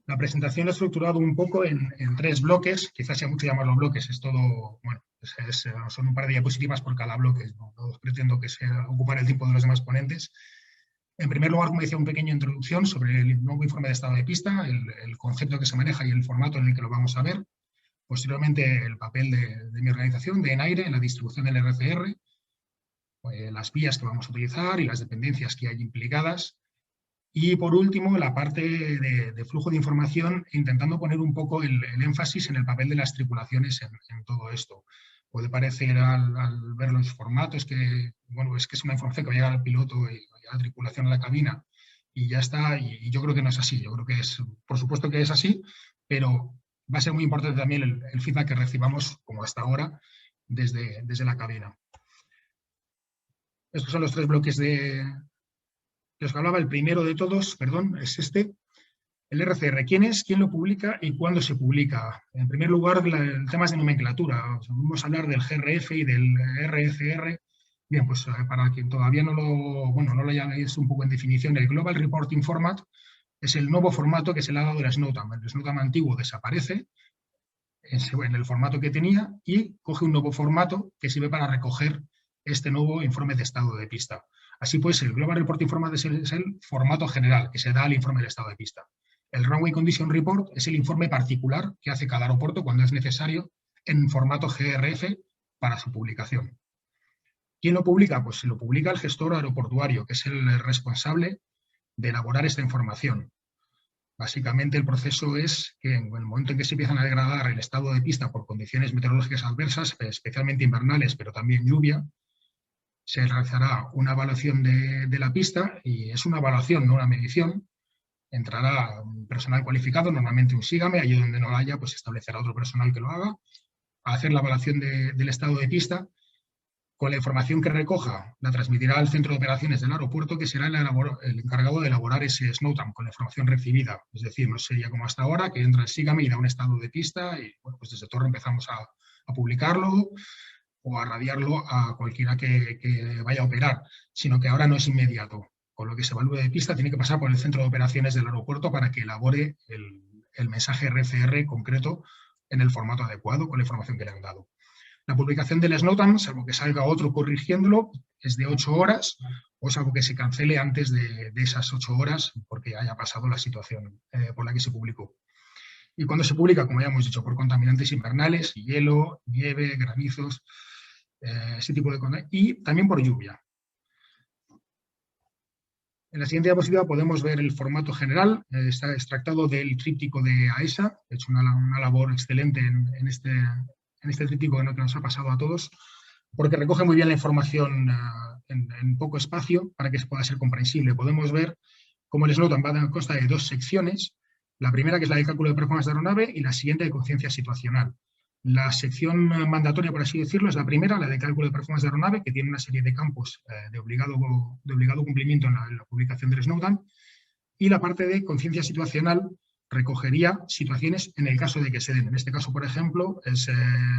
La presentación la he estructurado un poco en tres bloques, quizás sea mucho llamarlo bloques, es todo, bueno, son un par de diapositivas por cada bloque, no pretendo que sea ocupar el tiempo de los demás ponentes. En primer lugar, como decía, una pequeña introducción sobre el nuevo informe de estado de pista, el concepto que se maneja y el formato en el que lo vamos a ver. Posteriormente, el papel de mi organización, de ENAIRE, en la distribución del RCR, las vías que vamos a utilizar y las dependencias que hay implicadas. Y por último, la parte de flujo de información, intentando poner un poco el énfasis en el papel de las tripulaciones en todo esto. Puede parecer al ver los formatos que, bueno, es que es una información que va a llegar al piloto y a la tripulación a la cabina y ya está, y yo creo que no es así. Yo creo que es, por supuesto que es así, pero va a ser muy importante también el feedback que recibamos, como hasta ahora, desde la cabina. Estos son los tres bloques de los que hablaba. El primero de todos, perdón, es este. El RCR, ¿quién es? ¿Quién lo publica? ¿Y cuándo se publica? En primer lugar, el tema es de nomenclatura. Vamos a hablar del GRF y del RCR. Bien, pues para quien todavía no lo hayáis un poco en definición, el Global Reporting Format es el nuevo formato que se le ha dado al SNOTAM. El SNOTAM antiguo desaparece en el formato que tenía y coge un nuevo formato que sirve para recoger este nuevo informe de estado de pista. Así pues, el Global Reporting Format es el formato general que se da al informe de estado de pista. El Runway Condition Report es el informe particular que hace cada aeropuerto cuando es necesario en formato GRF para su publicación. ¿Quién lo publica? Pues lo publica el gestor aeroportuario, que es el responsable de elaborar esta información. Básicamente el proceso es que en el momento en que se empiezan a degradar el estado de pista por condiciones meteorológicas adversas, especialmente invernales, pero también lluvia, se realizará una evaluación de la pista, y es una evaluación, no una medición. Entrará un personal cualificado, normalmente un SIGAME, allí donde no lo haya, pues establecerá otro personal que lo haga, a hacer la evaluación del estado de pista. Con la información que recoja, la transmitirá al centro de operaciones del aeropuerto, que será el encargado de elaborar ese SNOTAM con la información recibida. Es decir, no sería como hasta ahora, que entra el SIGAME y da un estado de pista y, bueno, pues desde Torre empezamos a publicarlo o a radiarlo a cualquiera que vaya a operar, sino que ahora no es inmediato. Con lo que se evalúe de pista tiene que pasar por el centro de operaciones del aeropuerto para que elabore el mensaje RCR concreto en el formato adecuado con la información que le han dado. La publicación del SNOTAM, salvo que salga otro corrigiéndolo, es de 8 horas, o salvo que se cancele antes de esas 8 horas porque haya pasado la situación por la que se publicó. Y cuando se publica, como ya hemos dicho, por contaminantes invernales, hielo, nieve, granizos, ese tipo de cosas, y también por lluvia. En la siguiente diapositiva podemos ver el formato general, está extractado del tríptico de AESA, he hecho una labor excelente en este tríptico que nos ha pasado a todos, porque recoge muy bien la información en poco espacio para que pueda ser comprensible. Podemos ver cómo el SNOTAM consta de dos secciones, la primera que es la de cálculo de performance de aeronave y la siguiente de conciencia situacional. La sección mandatoria, por así decirlo, es la primera, la de cálculo de performance de aeronave, que tiene una serie de campos de obligado cumplimiento en la publicación del SNOTAM, y la parte de conciencia situacional recogería situaciones en el caso de que se den. En este caso, por ejemplo, es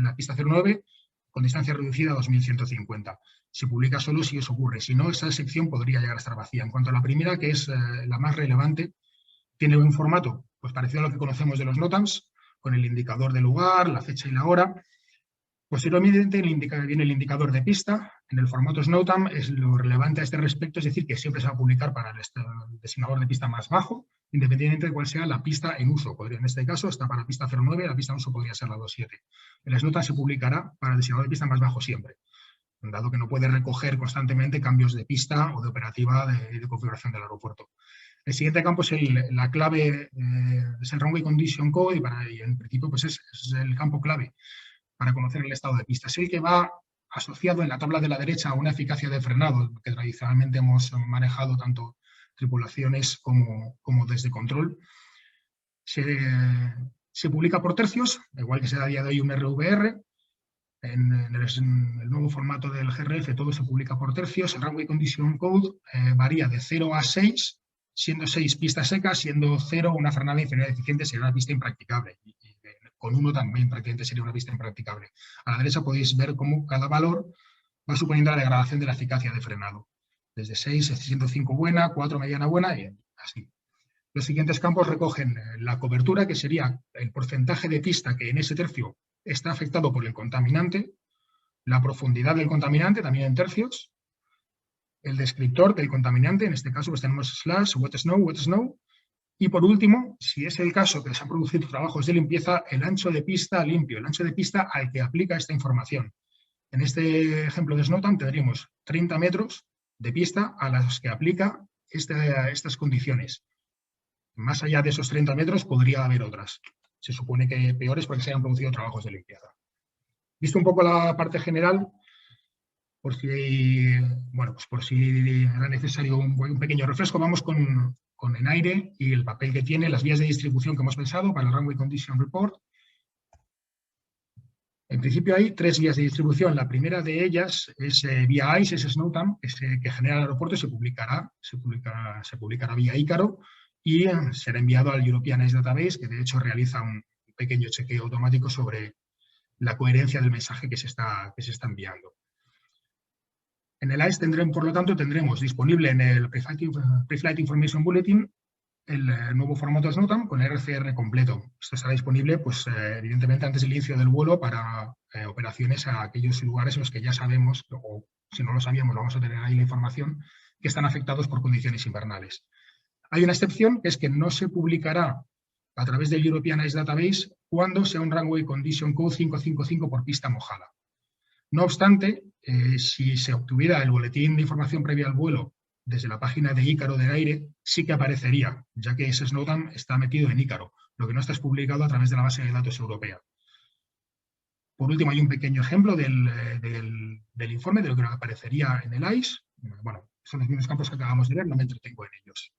la pista 09 con distancia reducida a 2150. Se publica solo si eso ocurre. Si no, esa sección podría llegar a estar vacía. En cuanto a la primera, que es la más relevante, tiene un formato pues parecido a lo que conocemos de los NOTAMs, con el indicador del lugar, la fecha y la hora. Posteriormente viene el indicador de pista. En el formato SNOTAM es lo relevante a este respecto, es decir, que siempre se va a publicar para el designador de pista más bajo, independientemente de cuál sea la pista en uso. En este caso está para pista 09, la pista en uso podría ser la 27. El SNOTAM se publicará para el designador de pista más bajo siempre, dado que no puede recoger constantemente cambios de pista o de operativa de configuración del aeropuerto. El siguiente campo es la clave, es el Runway Condition Code, y en principio pues es el campo clave para conocer el estado de pista. Es el que va asociado en la tabla de la derecha a una eficacia de frenado, que tradicionalmente hemos manejado tanto tripulaciones como desde control. Se publica por tercios, igual que se da a día de hoy un RVR. En el nuevo formato del GRF todo se publica por tercios. El Runway Condition Code varía de 0 a 6, siendo 6 pistas secas, siendo 0 una frenada inferior eficiente, sería una pista impracticable. Y con 1 también prácticamente sería una pista impracticable. A la derecha podéis ver cómo cada valor va suponiendo la degradación de la eficacia de frenado. Desde 6, siendo 5 buena, 4 mediana buena y así. Los siguientes campos recogen la cobertura, que sería el porcentaje de pista que en ese tercio está afectado por el contaminante, la profundidad del contaminante, también en tercios, el descriptor del contaminante, en este caso pues tenemos slash, wet snow, y por último, si es el caso que se han producido trabajos de limpieza, el ancho de pista limpio, el ancho de pista al que aplica esta información. En este ejemplo de Snowtown tendríamos 30 metros de pista a las que aplica estas condiciones. Más allá de esos 30 metros podría haber otras. Se supone que peores porque se hayan producido trabajos de limpieza. Visto un poco la parte general, por si era necesario un pequeño refresco, vamos con Enaire y el papel que tiene, las vías de distribución que hemos pensado para el Runway Condition Report. En principio hay 3 vías de distribución. La primera de ellas es vía ICE, es Snowtown, que genera el aeropuerto y se publicará vía Ícaro y será enviado al European Ice Database, que de hecho realiza un pequeño chequeo automático sobre la coherencia del mensaje que se está enviando. En el ICE por lo tanto, tendremos disponible en el Pre-Flight Information Bulletin el nuevo formato Snowtown con RCR completo. Esto estará disponible, pues, evidentemente, antes del inicio del vuelo para operaciones a aquellos lugares en los que ya sabemos, o si no lo sabíamos, vamos a tener ahí la información, que están afectados por condiciones invernales. Hay una excepción, que es que no se publicará a través del European Ice Database cuando sea un Runway Condition Code 555 por pista mojada. No obstante, si se obtuviera el boletín de información previa al vuelo desde la página de Ícaro del aire, sí que aparecería, ya que ese Snowtown está metido en Ícaro, lo que no está publicado a través de la base de datos europea. Por último, hay un pequeño ejemplo del informe de lo que aparecería en el ICE. Bueno, son los mismos campos que acabamos de ver, no me entretengo en ellos.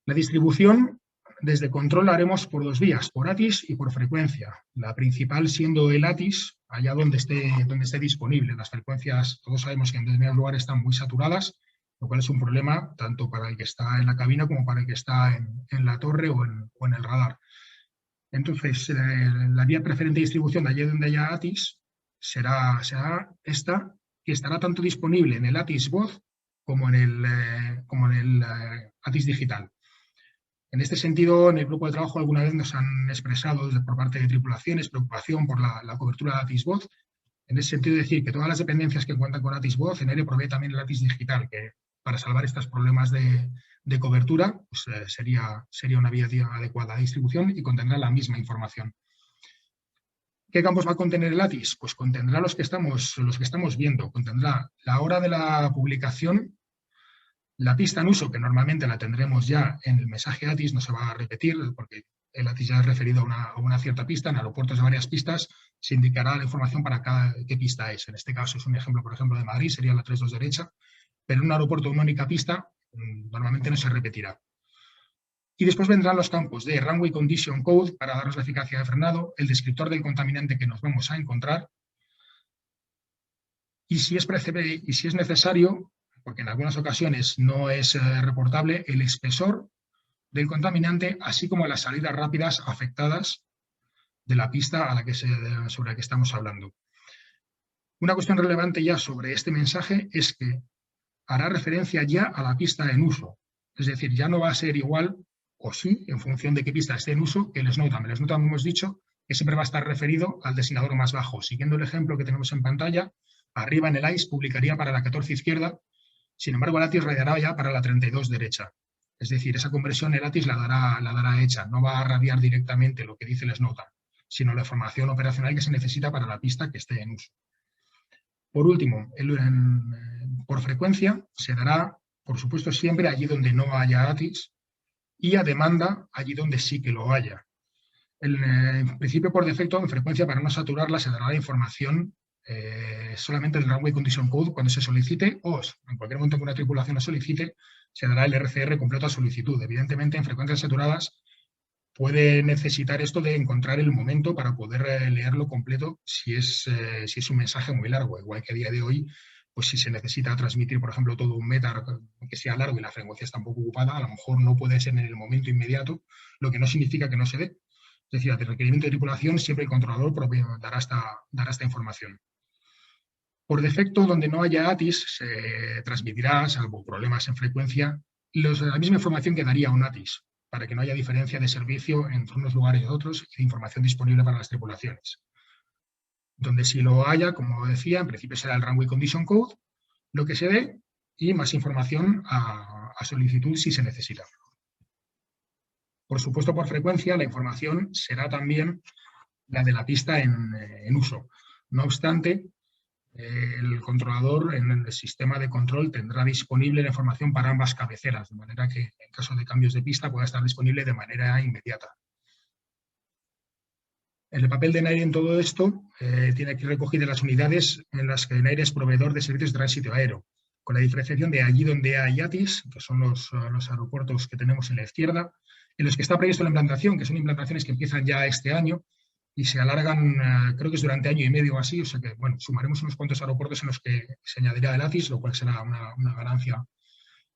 La distribución desde control la haremos por 2 vías, por ATIS y por frecuencia. La principal siendo el ATIS, allá donde esté disponible. Las frecuencias, todos sabemos que en determinados lugares están muy saturadas, lo cual es un problema tanto para el que está en la cabina como para el que está en la torre o en el radar. Entonces, la vía preferente de distribución de allí donde haya ATIS será esta, que estará tanto disponible en el ATIS voz como en el ATIS digital. En este sentido, en el grupo de trabajo alguna vez nos han expresado por parte de tripulaciones preocupación por la cobertura de ATIS voz. En ese sentido, decir que todas las dependencias que cuentan con ATIS voz, en aire provee también el ATIS digital, que para salvar estos problemas de cobertura, pues, sería una vía adecuada de distribución y contendrá la misma información. ¿Qué campos va a contener el ATIS? Pues contendrá los que estamos viendo. Contendrá la hora de la publicación, la pista en uso, que normalmente la tendremos ya en el mensaje ATIS, no se va a repetir porque el ATIS ya es referido a una cierta pista. En aeropuertos de varias pistas se indicará la información para qué pista es. En este caso es un ejemplo, por ejemplo, de Madrid, sería la 32 derecha, pero en un aeropuerto de una única pista normalmente no se repetirá. Y después vendrán los campos de Runway Condition Code para daros la eficacia de frenado, el descriptor del contaminante que nos vamos a encontrar y si es necesario, porque en algunas ocasiones no es reportable, el espesor del contaminante, así como las salidas rápidas afectadas de la pista sobre la que estamos hablando. Una cuestión relevante ya sobre este mensaje es que hará referencia ya a la pista en uso. Es decir, ya no va a ser igual, o sí, en función de qué pista esté en uso, que el Snowtown. El Snowtown, hemos dicho, que siempre va a estar referido al destinador más bajo. Siguiendo el ejemplo que tenemos en pantalla, arriba en el ICE publicaría para la 14 izquierda, sin embargo el ATIS radiará ya para la 32 derecha. Es decir, esa conversión el ATIS la dará hecha, no va a radiar directamente lo que dice el Snowtown, sino la información operacional que se necesita para la pista que esté en uso. Por último, por frecuencia se dará, por supuesto, siempre allí donde no haya ATIS y a demanda allí donde sí que lo haya. En principio, por defecto, en frecuencia, para no saturarla, se dará la información solamente del Runway Condition Code cuando se solicite, o en cualquier momento que una tripulación lo solicite, se dará el RCR completo a solicitud. Evidentemente, en frecuencias saturadas puede necesitar esto de encontrar el momento para poder leerlo completo si es un mensaje muy largo, igual que a día de hoy, pues si se necesita transmitir, por ejemplo, todo un METAR que sea largo y la frecuencia está un poco ocupada, a lo mejor no puede ser en el momento inmediato, lo que no significa que no se dé. Es decir, ante el requerimiento de tripulación, siempre el controlador dará esta información. Por defecto, donde no haya ATIS, se transmitirá, salvo problemas en frecuencia, la misma información que daría un ATIS. para que no haya diferencia de servicio entre unos lugares y otros y de información disponible para las tripulaciones. Donde si lo haya, como decía, en principio será el Runway Condition Code, lo que se dé, y más información a solicitud si se necesita. Por supuesto, por frecuencia, la información será también la de la pista en uso. No obstante, el controlador en el sistema de control tendrá disponible la información para ambas cabeceras, de manera que en caso de cambios de pista pueda estar disponible de manera inmediata. El papel de NAIRE en todo esto tiene aquí recogidas las unidades en las que NAIRE es proveedor de servicios de tránsito aéreo, con la diferenciación de allí donde hay ATIS, que son los aeropuertos que tenemos en la izquierda, en los que está previsto la implantación, que son implantaciones que empiezan ya este año y se alargan, creo que es durante año y medio o así, o sea que, bueno, sumaremos unos cuantos aeropuertos en los que se añadirá el ATIS, lo cual será una ganancia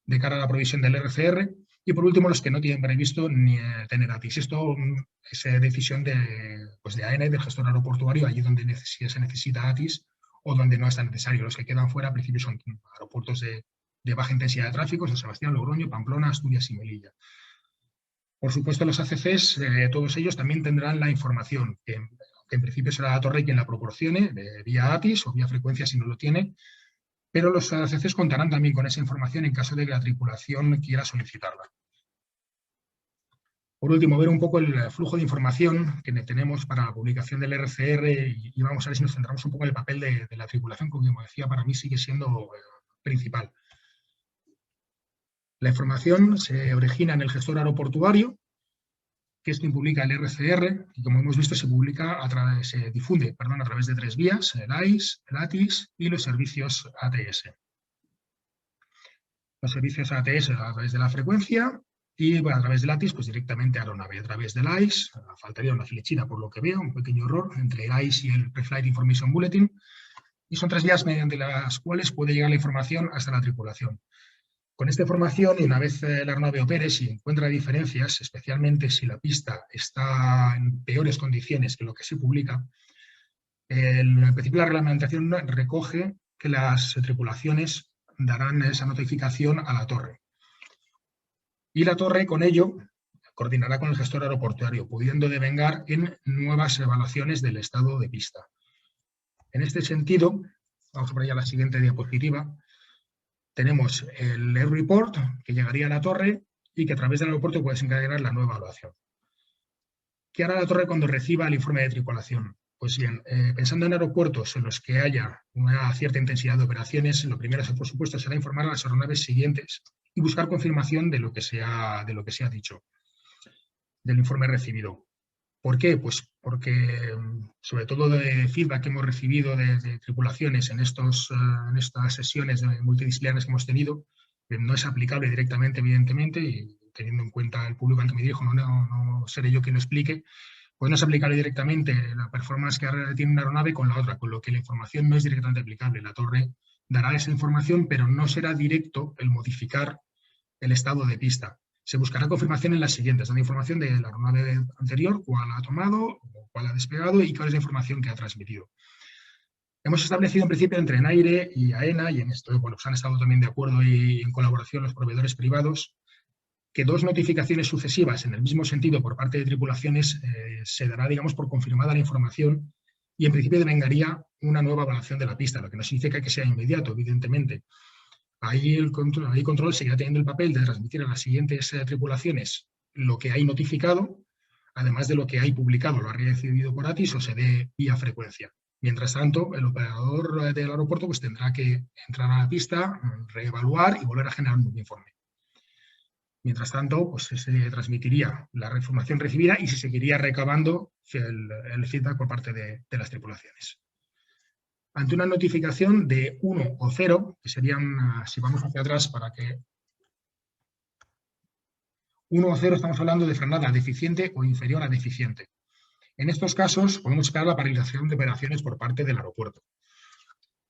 de cara a la provisión del RCR. Y por último, los que no tienen previsto ni tener ATIS. Esto es decisión de AENA y del gestor aeroportuario, allí donde se necesita ATIS o donde no es tan necesario. Los que quedan fuera, al principio, son aeropuertos de baja intensidad de tráfico, San Sebastián, Logroño, Pamplona, Asturias y Melilla. Por supuesto, los ACCs, todos ellos también tendrán la información, que en principio será la torre quien la proporcione, vía ATIS o vía frecuencia si no lo tiene, pero los ACCs contarán también con esa información en caso de que la tripulación quiera solicitarla. Por último, ver un poco el flujo de información que tenemos para la publicación del RCR y vamos a ver si nos centramos un poco en el papel de la tripulación, que como decía, para mí sigue siendo principal. La información se origina en el gestor aeroportuario, que es quien publica el RCR, y como hemos visto se difunde a través de 3 vías, el AIS, el ATIS y los servicios ATS. Los servicios ATS a través de la frecuencia y a través del ATIS pues directamente a la aeronave. A través del AIS, faltaría una flechita por lo que veo, un pequeño error entre el AIS y el Pre-Flight Information Bulletin, y son 3 vías mediante las cuales puede llegar la información hasta la tripulación. Con esta información, y una vez la aeronave opere, si encuentra diferencias, especialmente si la pista está en peores condiciones que lo que se publica, en principio la reglamentación recoge que las tripulaciones darán esa notificación a la torre. Y la torre, con ello, coordinará con el gestor aeroportuario, pudiendo devengar en nuevas evaluaciones del estado de pista. En este sentido, vamos a poner ya la siguiente diapositiva. Tenemos el Air Report, que llegaría a la torre y que a través del aeropuerto puede desencadenar la nueva evaluación. ¿Qué hará la torre cuando reciba el informe de tripulación? Pues bien, pensando en aeropuertos en los que haya una cierta intensidad de operaciones, lo primero, por supuesto, será informar a las aeronaves siguientes y buscar confirmación de lo que se ha dicho, del informe recibido. ¿Por qué? Pues porque, sobre todo de feedback que hemos recibido de tripulaciones en estas sesiones multidisciplinares que hemos tenido, no es aplicable directamente, evidentemente, y teniendo en cuenta el público al que me dirijo, no seré yo quien lo explique, pues no es aplicable directamente la performance que tiene una aeronave con la otra, con lo que la información no es directamente aplicable. La torre dará esa información, pero no será directo el modificar el estado de pista. Se buscará confirmación en las siguientes, la información de la aeronave anterior, cuál ha tomado, cuál ha despegado y cuál es la información que ha transmitido. Hemos establecido en principio entre NAIRE y AENA, y en esto pues han estado también de acuerdo y en colaboración los proveedores privados, que 2 notificaciones sucesivas en el mismo sentido por parte de tripulaciones se dará, digamos, por confirmada la información y en principio devengaría una nueva evaluación de la pista, lo que no significa que sea inmediato, evidentemente. Ahí el control seguirá teniendo el papel de transmitir a las siguientes tripulaciones lo que hay notificado, además de lo que hay publicado, lo ha recibido por ATIS o se dé vía frecuencia. Mientras tanto, el operador del aeropuerto pues, tendrá que entrar a la pista, reevaluar y volver a generar un nuevo informe. Mientras tanto, pues se transmitiría la información recibida y se seguiría recabando el feedback por parte de las tripulaciones. Ante una notificación de 1 o 0, que serían, si vamos hacia atrás para que 1 o 0 estamos hablando de frenada deficiente o inferior a deficiente. En estos casos podemos esperar la paralización de operaciones por parte del aeropuerto.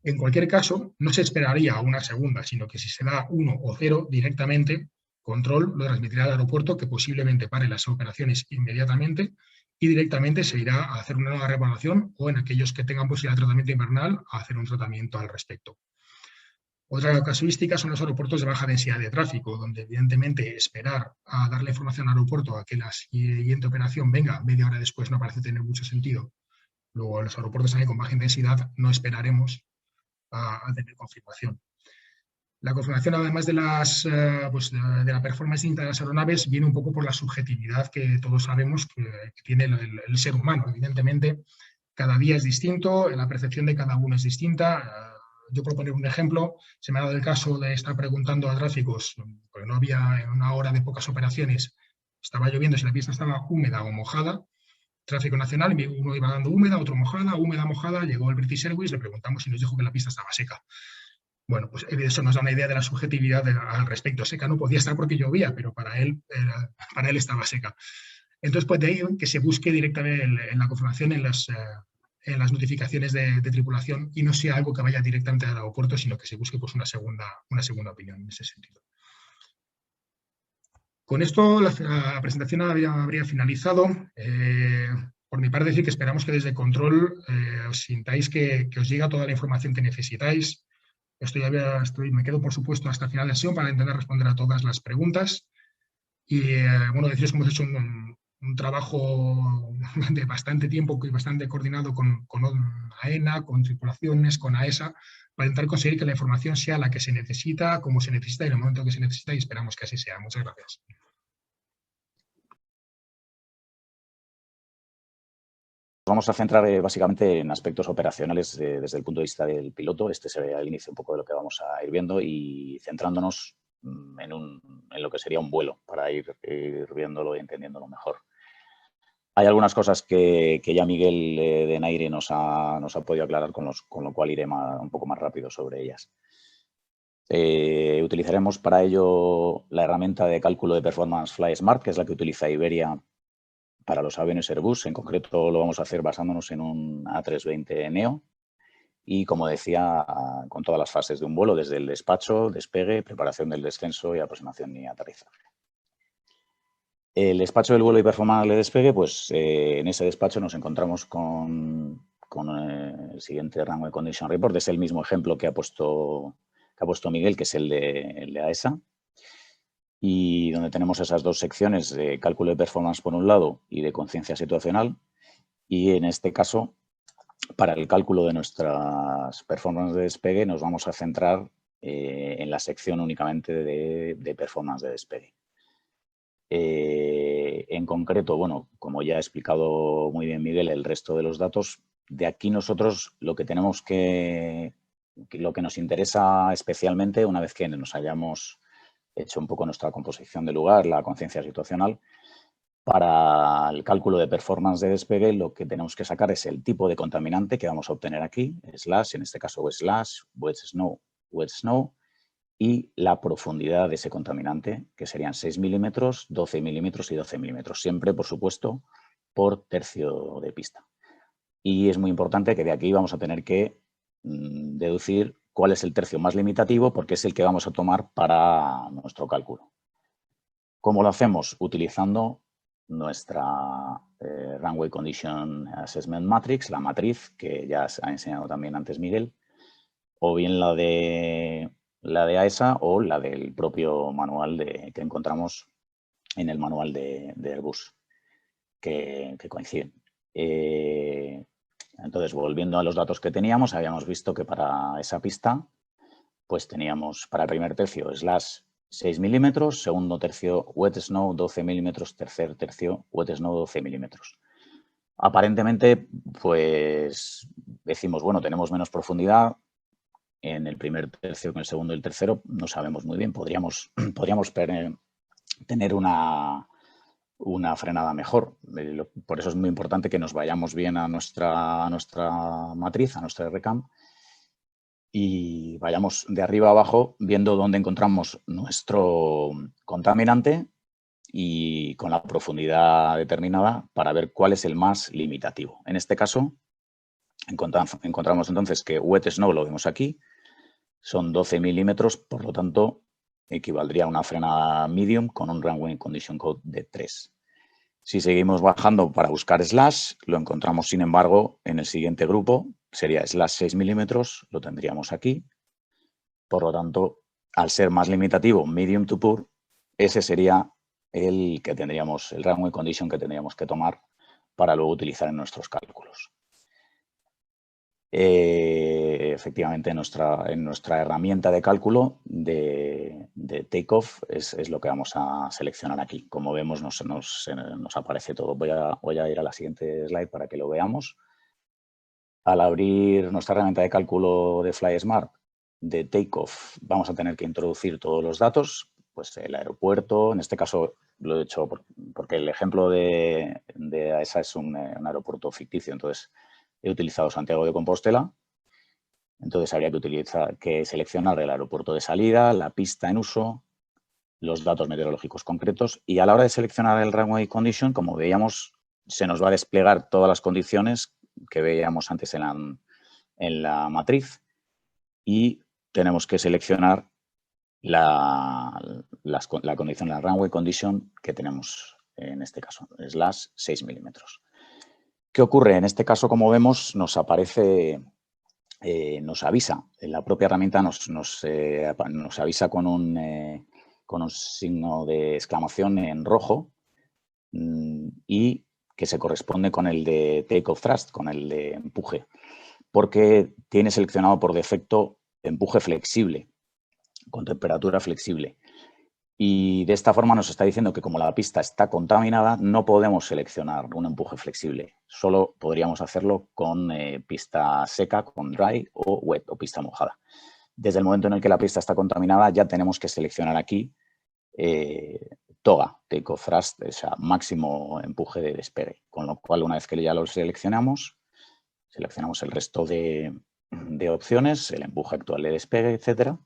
En cualquier caso, no se esperaría a una segunda, sino que si se da 1 o 0 directamente, control lo transmitirá al aeropuerto que posiblemente pare las operaciones inmediatamente y directamente se irá a hacer una nueva reevaluación o en aquellos que tengan posibilidad de tratamiento invernal a hacer un tratamiento al respecto. Otra casuística son los aeropuertos de baja densidad de tráfico, donde evidentemente esperar a darle información al aeropuerto a que la siguiente operación venga media hora después no parece tener mucho sentido. Luego, en los aeropuertos también con baja densidad no esperaremos a tener confirmación. La confirmación, además de, pues de la performance de las aeronaves, viene un poco por la subjetividad que todos sabemos que tiene el ser humano. Evidentemente, cada día es distinto, la percepción de cada uno es distinta. Yo, por poner un ejemplo, se me ha dado el caso de estar preguntando a tráficos, porque no había en una hora de pocas operaciones, estaba lloviendo, si la pista estaba húmeda o mojada. Tráfico nacional, uno iba dando húmeda, otro mojada, húmeda, mojada. Llegó el British Airways, le preguntamos y nos dijo que la pista estaba seca. Bueno, pues eso nos da una idea de la subjetividad al respecto. Seca no podía estar porque llovía, pero para él estaba seca. Entonces, pues de ahí que se busque directamente en la confirmación en las notificaciones de tripulación y no sea algo que vaya directamente al aeropuerto, sino que se busque pues, una segunda opinión en ese sentido. Con esto la presentación habría finalizado. Por mi parte, decir que esperamos que desde control os sintáis que os llega toda la información que necesitáis. Me quedo, por supuesto, hasta el final de la sesión para intentar responder a todas las preguntas. Y bueno, deciros que hemos hecho un trabajo de bastante tiempo y bastante coordinado con AENA, con tripulaciones, con AESA, para intentar conseguir que la información sea la que se necesita, como se necesita y en el momento que se necesita, y esperamos que así sea. Muchas gracias. Vamos a centrar básicamente en aspectos operacionales desde el punto de vista del piloto. Este sería el inicio un poco de lo que vamos a ir viendo y centrándonos en lo que sería un vuelo para ir viéndolo y entendiéndolo mejor. Hay algunas cosas que ya Miguel de Naire nos ha podido aclarar, con lo cual iré un poco más rápido sobre ellas. Utilizaremos para ello la herramienta de cálculo de performance FlySmart, que es la que utiliza Iberia para los aviones Airbus. En concreto lo vamos a hacer basándonos en un A320 Neo y, como decía, con todas las fases de un vuelo, desde el despacho, despegue, preparación del descenso y aproximación y aterrizaje. El despacho del vuelo y performance de despegue, pues en ese despacho nos encontramos con el siguiente Runway Condition Report. Es el mismo ejemplo que ha puesto Miguel, que es el de AESA. Y donde tenemos esas dos secciones de cálculo de performance por un lado y de conciencia situacional. Y en este caso, para el cálculo de nuestras performance de despegue, nos vamos a centrar en la sección únicamente de performance de despegue. En concreto, bueno, como ya ha explicado muy bien Miguel, el resto de los datos, de aquí nosotros lo que nos interesa especialmente, una vez que nos hayamos hecho un poco nuestra composición de lugar, la conciencia situacional, para el cálculo de performance de despegue lo que tenemos que sacar es el tipo de contaminante que vamos a obtener aquí, slash, en este caso wet slash, wet snow, y la profundidad de ese contaminante, que serían 6 milímetros, 12 milímetros y 12 milímetros, siempre, por supuesto, por tercio de pista. Y es muy importante que de aquí vamos a tener que deducir cuál es el tercio más limitativo, porque es el que vamos a tomar para nuestro cálculo. ¿Cómo lo hacemos? Utilizando nuestra Runway Condition Assessment Matrix, la matriz que ya ha enseñado también antes Miguel, o bien la de AESA o la del propio manual que encontramos en el manual de Airbus, que coinciden. Entonces, volviendo a los datos que teníamos, habíamos visto que para esa pista, pues teníamos para el primer tercio slash 6 milímetros, segundo tercio wet snow 12 milímetros, tercer tercio wet snow 12 milímetros. Aparentemente, pues decimos, bueno, tenemos menos profundidad en el primer tercio que en el segundo y el tercero, no sabemos muy bien, podríamos tener una frenada mejor. Por eso es muy importante que nos vayamos bien a nuestra matriz, a nuestra RCAM, y vayamos de arriba a abajo viendo dónde encontramos nuestro contaminante y con la profundidad determinada para ver cuál es el más limitativo. En este caso, encontramos entonces que wet snow lo vemos aquí, son 12 milímetros, por lo tanto, equivaldría a una frenada medium con un runway condition code de 3. Si seguimos bajando para buscar slash, lo encontramos, sin embargo, en el siguiente grupo, sería slash 6 milímetros, lo tendríamos aquí, Por lo tanto, al ser más limitativo, medium to poor, ese sería el que tendríamos, el runway condition que tendríamos que tomar para luego utilizar en nuestros cálculos. Efectivamente, en nuestra herramienta de cálculo de takeoff es lo que vamos a seleccionar aquí. Como vemos, nos aparece todo. Voy a ir a la siguiente slide para que lo veamos. Al abrir nuestra herramienta de cálculo de FlySmart de takeoff, vamos a tener que introducir todos los datos, pues el aeropuerto, en este caso lo he hecho porque el ejemplo de AESA es un aeropuerto ficticio, entonces he utilizado Santiago de Compostela. Entonces habría que seleccionar el aeropuerto de salida, la pista en uso, los datos meteorológicos concretos y a la hora de seleccionar el runway condition, como veíamos, se nos va a desplegar todas las condiciones que veíamos antes en la matriz y tenemos que seleccionar la condición, la runway condition que tenemos en este caso, /6 milímetros. ¿Qué ocurre? En este caso, como vemos, nos aparece, nos avisa, en la propia herramienta nos avisa con un signo de exclamación en rojo y que se corresponde con el de take-off thrust, con el de empuje, porque tiene seleccionado por defecto empuje flexible, con temperatura flexible. Y de esta forma nos está diciendo que como la pista está contaminada, no podemos seleccionar un empuje flexible. Solo podríamos hacerlo con pista seca, con dry o wet o pista mojada. Desde el momento en el que la pista está contaminada, ya tenemos que seleccionar aquí TOGA, take-off thrust, o sea, máximo empuje de despegue. Con lo cual, una vez que ya lo seleccionamos el resto de opciones, el empuje actual de despegue, etcétera.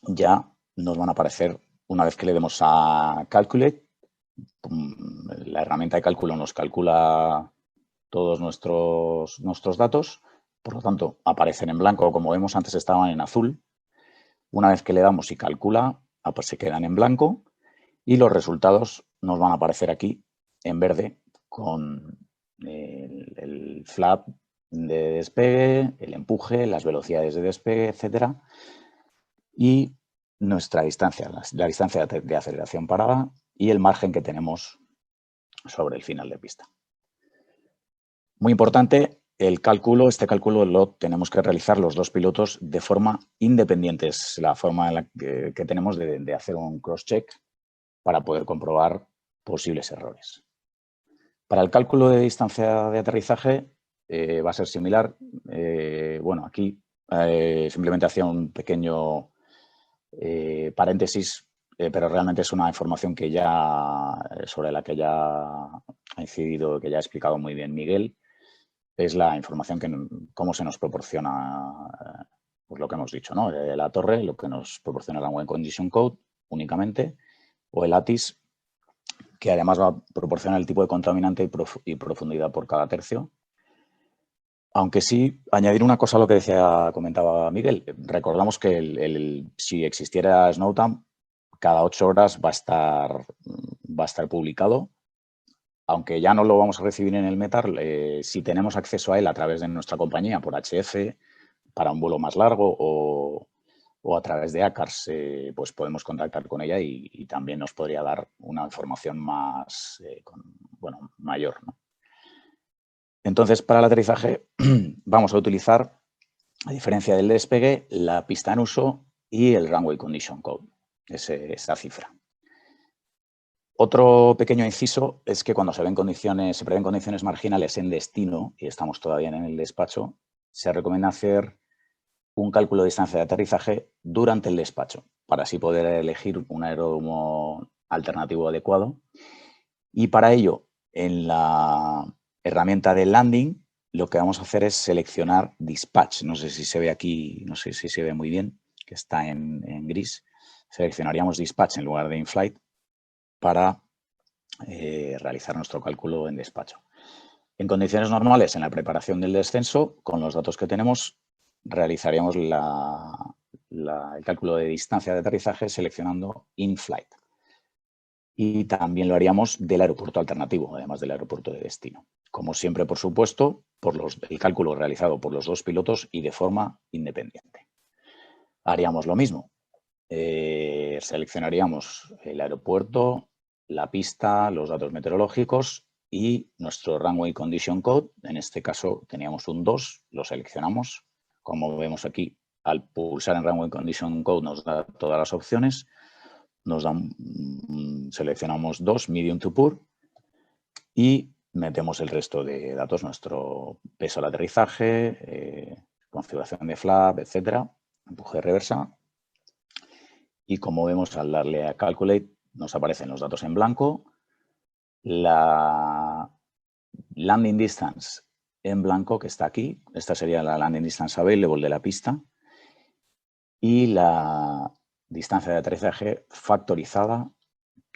Ya nos van a aparecer, una vez que le demos a Calculate, la herramienta de cálculo nos calcula todos nuestros datos, por lo tanto aparecen en blanco, como vemos antes estaban en azul. Una vez que le damos y calcula, pues se quedan en blanco y los resultados nos van a aparecer aquí en verde con el flap de despegue, el empuje, las velocidades de despegue, etcétera. Y nuestra distancia, la distancia de aceleración parada y el margen que tenemos sobre el final de pista. Muy importante, este cálculo lo tenemos que realizar los dos pilotos de forma independiente. Es la forma en la que tenemos de hacer un cross-check para poder comprobar posibles errores. Para el cálculo de distancia de aterrizaje va a ser similar. Bueno, aquí simplemente hacía un pequeño paréntesis, pero realmente es una información que sobre la que ya ha incidido, que ya ha explicado muy bien Miguel. Es la información cómo se nos proporciona, pues lo que hemos dicho, ¿no? La torre, lo que nos proporciona el Runway Condition Code únicamente, o el ATIS, que además va a proporcionar el tipo de contaminante y profundidad por cada tercio. Aunque sí, añadir una cosa a lo que comentaba Miguel. Recordamos que si existiera SNOWTIME, cada 8 horas va a estar publicado. Aunque ya no lo vamos a recibir en el METAR, si tenemos acceso a él a través de nuestra compañía por HF, para un vuelo más largo o a través de ACARS, pues podemos contactar con ella y también nos podría dar una información más, mayor, ¿no? Entonces, para el aterrizaje vamos a utilizar, a diferencia del despegue, la pista en uso y el Runway Condition Code, esa cifra. Otro pequeño inciso es que cuando se prevén condiciones marginales en destino, y estamos todavía en el despacho, se recomienda hacer un cálculo de distancia de aterrizaje durante el despacho, para así poder elegir un aeródromo alternativo adecuado. Y para ello, en la herramienta de landing, lo que vamos a hacer es seleccionar dispatch. No sé si se ve aquí, no sé si se ve muy bien, que está en gris. Seleccionaríamos dispatch en lugar de in-flight para realizar nuestro cálculo en despacho. En condiciones normales, en la preparación del descenso, con los datos que tenemos, realizaríamos el cálculo de distancia de aterrizaje seleccionando in-flight. Y también lo haríamos del aeropuerto alternativo, además del aeropuerto de destino. como siempre, por supuesto, por el cálculo realizado por los dos pilotos y de forma independiente. Haríamos lo mismo. Seleccionaríamos el aeropuerto, la pista, los datos meteorológicos y nuestro Runway Condition Code. En este caso teníamos un 2, lo seleccionamos. Como vemos aquí, al pulsar en Runway Condition Code nos da todas las opciones. Seleccionamos 2, Medium to Poor, y metemos el resto de datos, nuestro peso al aterrizaje, configuración de flap, etcétera, empuje reversa. Y como vemos, al darle a Calculate nos aparecen los datos en blanco, la landing distance en blanco, que está aquí. Esta sería la landing distance available de la pista, y la distancia de aterrizaje factorizada,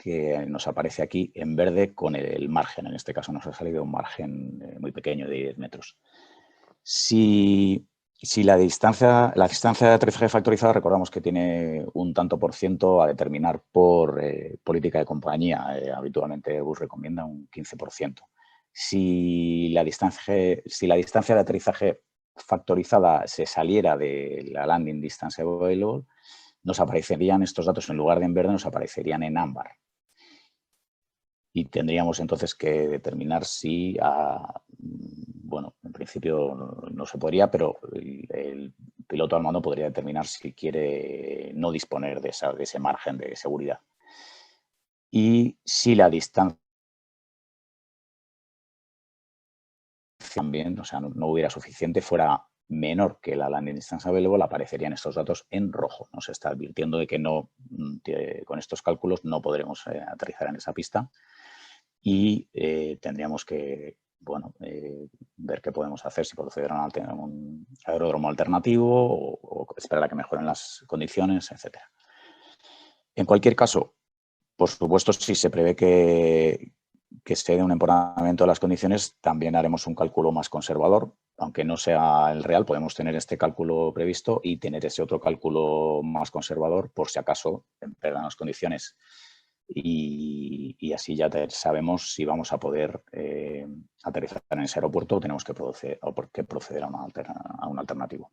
que nos aparece aquí en verde con el margen. En este caso nos ha salido un margen muy pequeño de 10 metros. Si la distancia de aterrizaje factorizada, recordamos que tiene un tanto por ciento a determinar por política de compañía. Habitualmente Airbus recomienda un 15%. Si la distancia de aterrizaje factorizada se saliera de la landing distance available, nos aparecerían estos datos, en lugar de en verde, nos aparecerían en ámbar. Y tendríamos entonces que determinar si, bueno, en principio no se podría, pero el piloto al mando podría determinar si quiere no disponer de ese margen de seguridad. Y si la distancia también, o sea, no hubiera suficiente, fuera menor que la landing distance available, aparecerían estos datos en rojo. Nos está advirtiendo de que con estos cálculos no podremos aterrizar en esa pista. Y tendríamos que ver qué podemos hacer, si proceder a un aeródromo alternativo o esperar a que mejoren las condiciones, etc. En cualquier caso, por supuesto, si se prevé que se dé un empeoramiento de las condiciones, también haremos un cálculo más conservador. Aunque no sea el real, podemos tener este cálculo previsto y tener ese otro cálculo más conservador por si acaso empeoran las condiciones. Y así ya sabemos si vamos a poder aterrizar en ese aeropuerto o tenemos que proceder a un alternativo.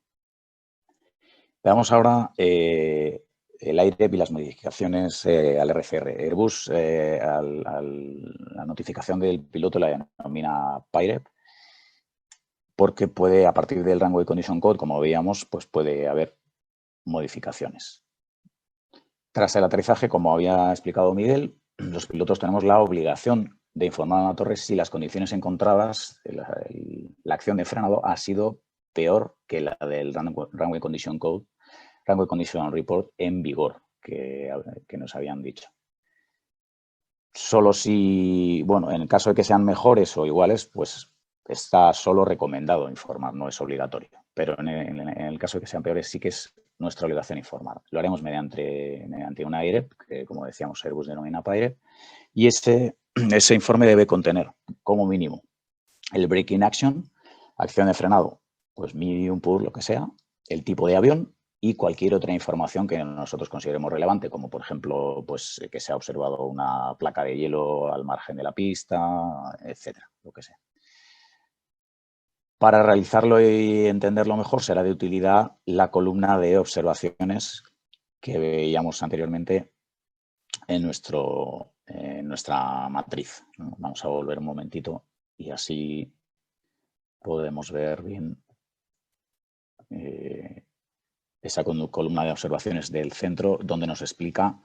Veamos ahora el AIREP y las modificaciones al RCR. Airbus, la notificación del piloto la denomina PIREP, porque puede, a partir del Runway Condition Code, como veíamos, pues puede haber modificaciones. Tras el aterrizaje, como había explicado Miguel, los pilotos tenemos la obligación de informar a la torre si las condiciones encontradas, la acción de frenado, ha sido peor que la del Runway Condition Code, Runway Condition Report en vigor, que nos habían dicho. Solo si, bueno, en el caso de que sean mejores o iguales, pues está solo recomendado informar, no es obligatorio. Pero en el caso de que sean peores, sí que es nuestra obligación informar. Lo haremos mediante una AIREP, que como decíamos Airbus denomina PIREP, y ese informe debe contener, como mínimo, el braking action, acción de frenado, pues medium, poor, lo que sea, el tipo de avión y cualquier otra información que nosotros consideremos relevante, como por ejemplo, pues que se ha observado una placa de hielo al margen de la pista, etcétera, lo que sea. Para realizarlo y entenderlo mejor, será de utilidad la columna de observaciones que veíamos anteriormente en nuestra matriz. Vamos a volver un momentito y así podemos ver bien esa columna de observaciones del centro, donde nos explica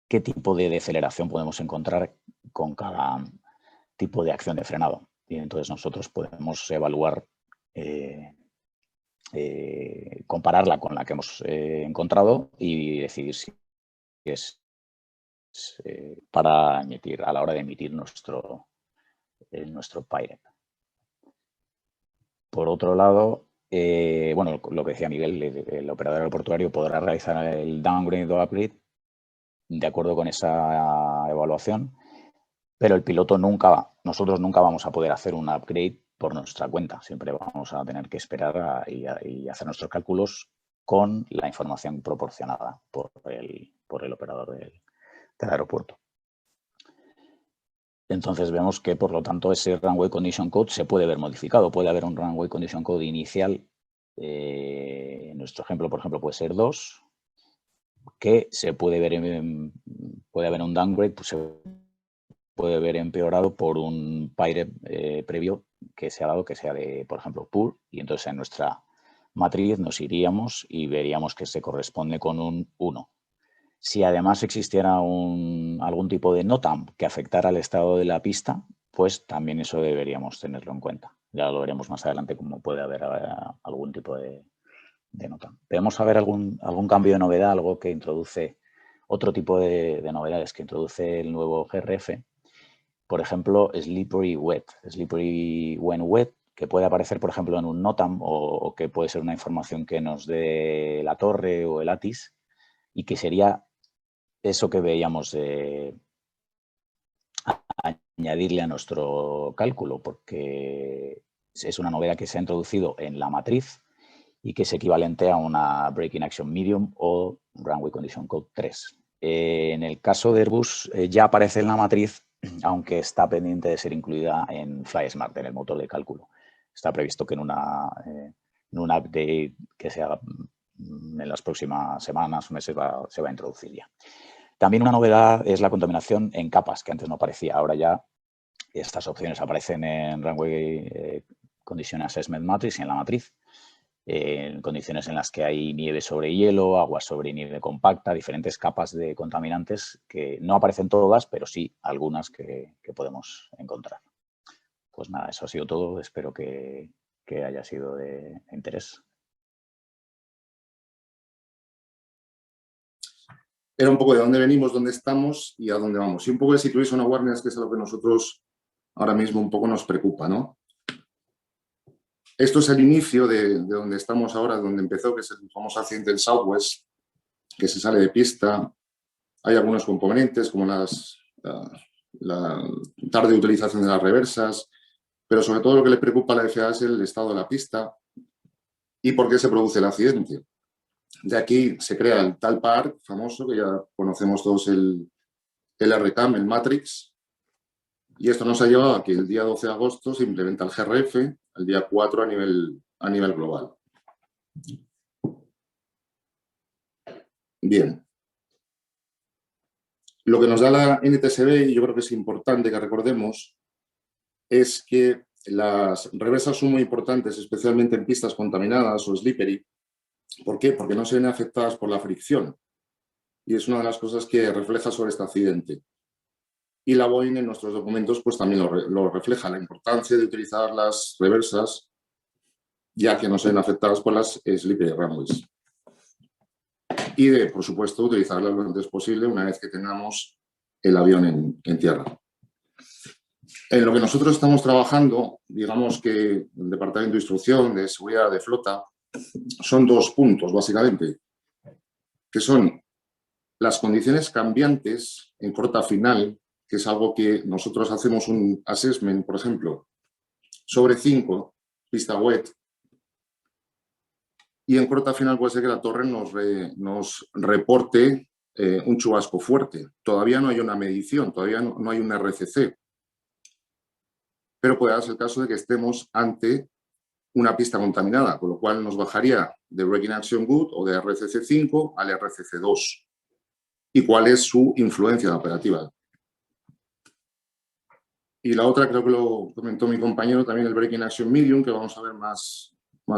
qué tipo de deceleración podemos encontrar con cada tipo de acción de frenado. Y entonces nosotros podemos evaluar, compararla con la que hemos encontrado y decidir si es para emitir, a la hora de emitir nuestro PIREP. Por otro lado, bueno, lo que decía Miguel, el operador aeroportuario podrá realizar el downgrade o upgrade de acuerdo con esa evaluación, pero nosotros nunca vamos a poder hacer un upgrade por nuestra cuenta. Siempre vamos a tener que esperar y hacer nuestros cálculos con la información proporcionada por el operador del aeropuerto. Entonces vemos que, por lo tanto, ese runway condition code se puede ver modificado. Puede haber un runway condition code inicial. En nuestro ejemplo, por ejemplo, puede ser 2, que se puede ver, puede haber un downgrade, pues se puede ver empeorado por un pirate previo que se ha dado, que sea de, por ejemplo, poor, y entonces en nuestra matriz nos iríamos y veríamos que se corresponde con un 1. Si además existiera algún tipo de NOTAM que afectara al estado de la pista, pues también eso deberíamos tenerlo en cuenta. Ya lo veremos más adelante cómo puede haber algún tipo de NOTAM. ¿Podemos saber algún cambio de novedad, algo que introduce, otro tipo de novedades que introduce el nuevo GRF? Por ejemplo, slippery wet, slippery when wet, que puede aparecer, por ejemplo, en un NOTAM o que puede ser una información que nos dé la torre o el ATIS y que sería eso que veíamos de añadirle a nuestro cálculo, porque es una novedad que se ha introducido en la matriz y que es equivalente a una Breaking Action Medium o Runway Condition Code 3. En el caso de Airbus ya aparece en la matriz, aunque está pendiente de ser incluida en FlySmart, en el motor de cálculo. Está previsto que en un update que se haga en las próximas semanas o meses se va a introducir ya. También una novedad es la contaminación en capas, que antes no aparecía. Ahora ya estas opciones aparecen en Runway Condition Assessment Matrix y en la matriz, en condiciones en las que hay nieve sobre hielo, agua sobre nieve compacta, diferentes capas de contaminantes que no aparecen todas, pero sí algunas que podemos encontrar. Pues nada, eso ha sido todo. Espero que haya sido de interés. Era un poco de dónde venimos, dónde estamos y a dónde vamos. Y un poco de Situation Awareness, que es lo que nosotros ahora mismo un poco nos preocupa, ¿no? Esto es el inicio de donde estamos ahora, donde empezó, que es el famoso accidente del Southwest, que se sale de pista. Hay algunos componentes, como la tarde utilización de las reversas, pero sobre todo lo que le preocupa a la FAA es el estado de la pista y por qué se produce el accidente. De aquí se crea el TAL Park famoso, que ya conocemos todos el RCAM, el Matrix, y esto nos ha llevado a que el día 12 de agosto se implementa el GRF, el día 4 a nivel global. Bien. Lo que nos da la NTSB, y yo creo que es importante que recordemos, es que las reversas son muy importantes, especialmente en pistas contaminadas o slippery. ¿Por qué? Porque no se ven afectadas por la fricción. Y es una de las cosas que refleja sobre este accidente. Y la Boeing en nuestros documentos pues también lo refleja, la importancia de utilizar las reversas, ya que no se ven afectadas por las slippery runways. Y de, por supuesto, utilizarlas lo antes posible una vez que tengamos el avión en tierra. En lo que nosotros estamos trabajando, digamos que el Departamento de Instrucción, de Seguridad de Flota, son dos puntos, básicamente, que son las condiciones cambiantes en corta final, que es algo que nosotros hacemos un assessment, por ejemplo, sobre 5, pista wet, y en corta final puede ser que la torre nos reporte un chubasco fuerte. Todavía no hay una medición, todavía no hay un RCC, pero puede darse el caso de que estemos ante una pista contaminada, con lo cual nos bajaría de Breaking Action Good o de RCC 5 al RCC 2. ¿Y cuál es su influencia en la operativa? Y la otra, creo que lo comentó mi compañero, también el Breaking Action Medium, que vamos a ver más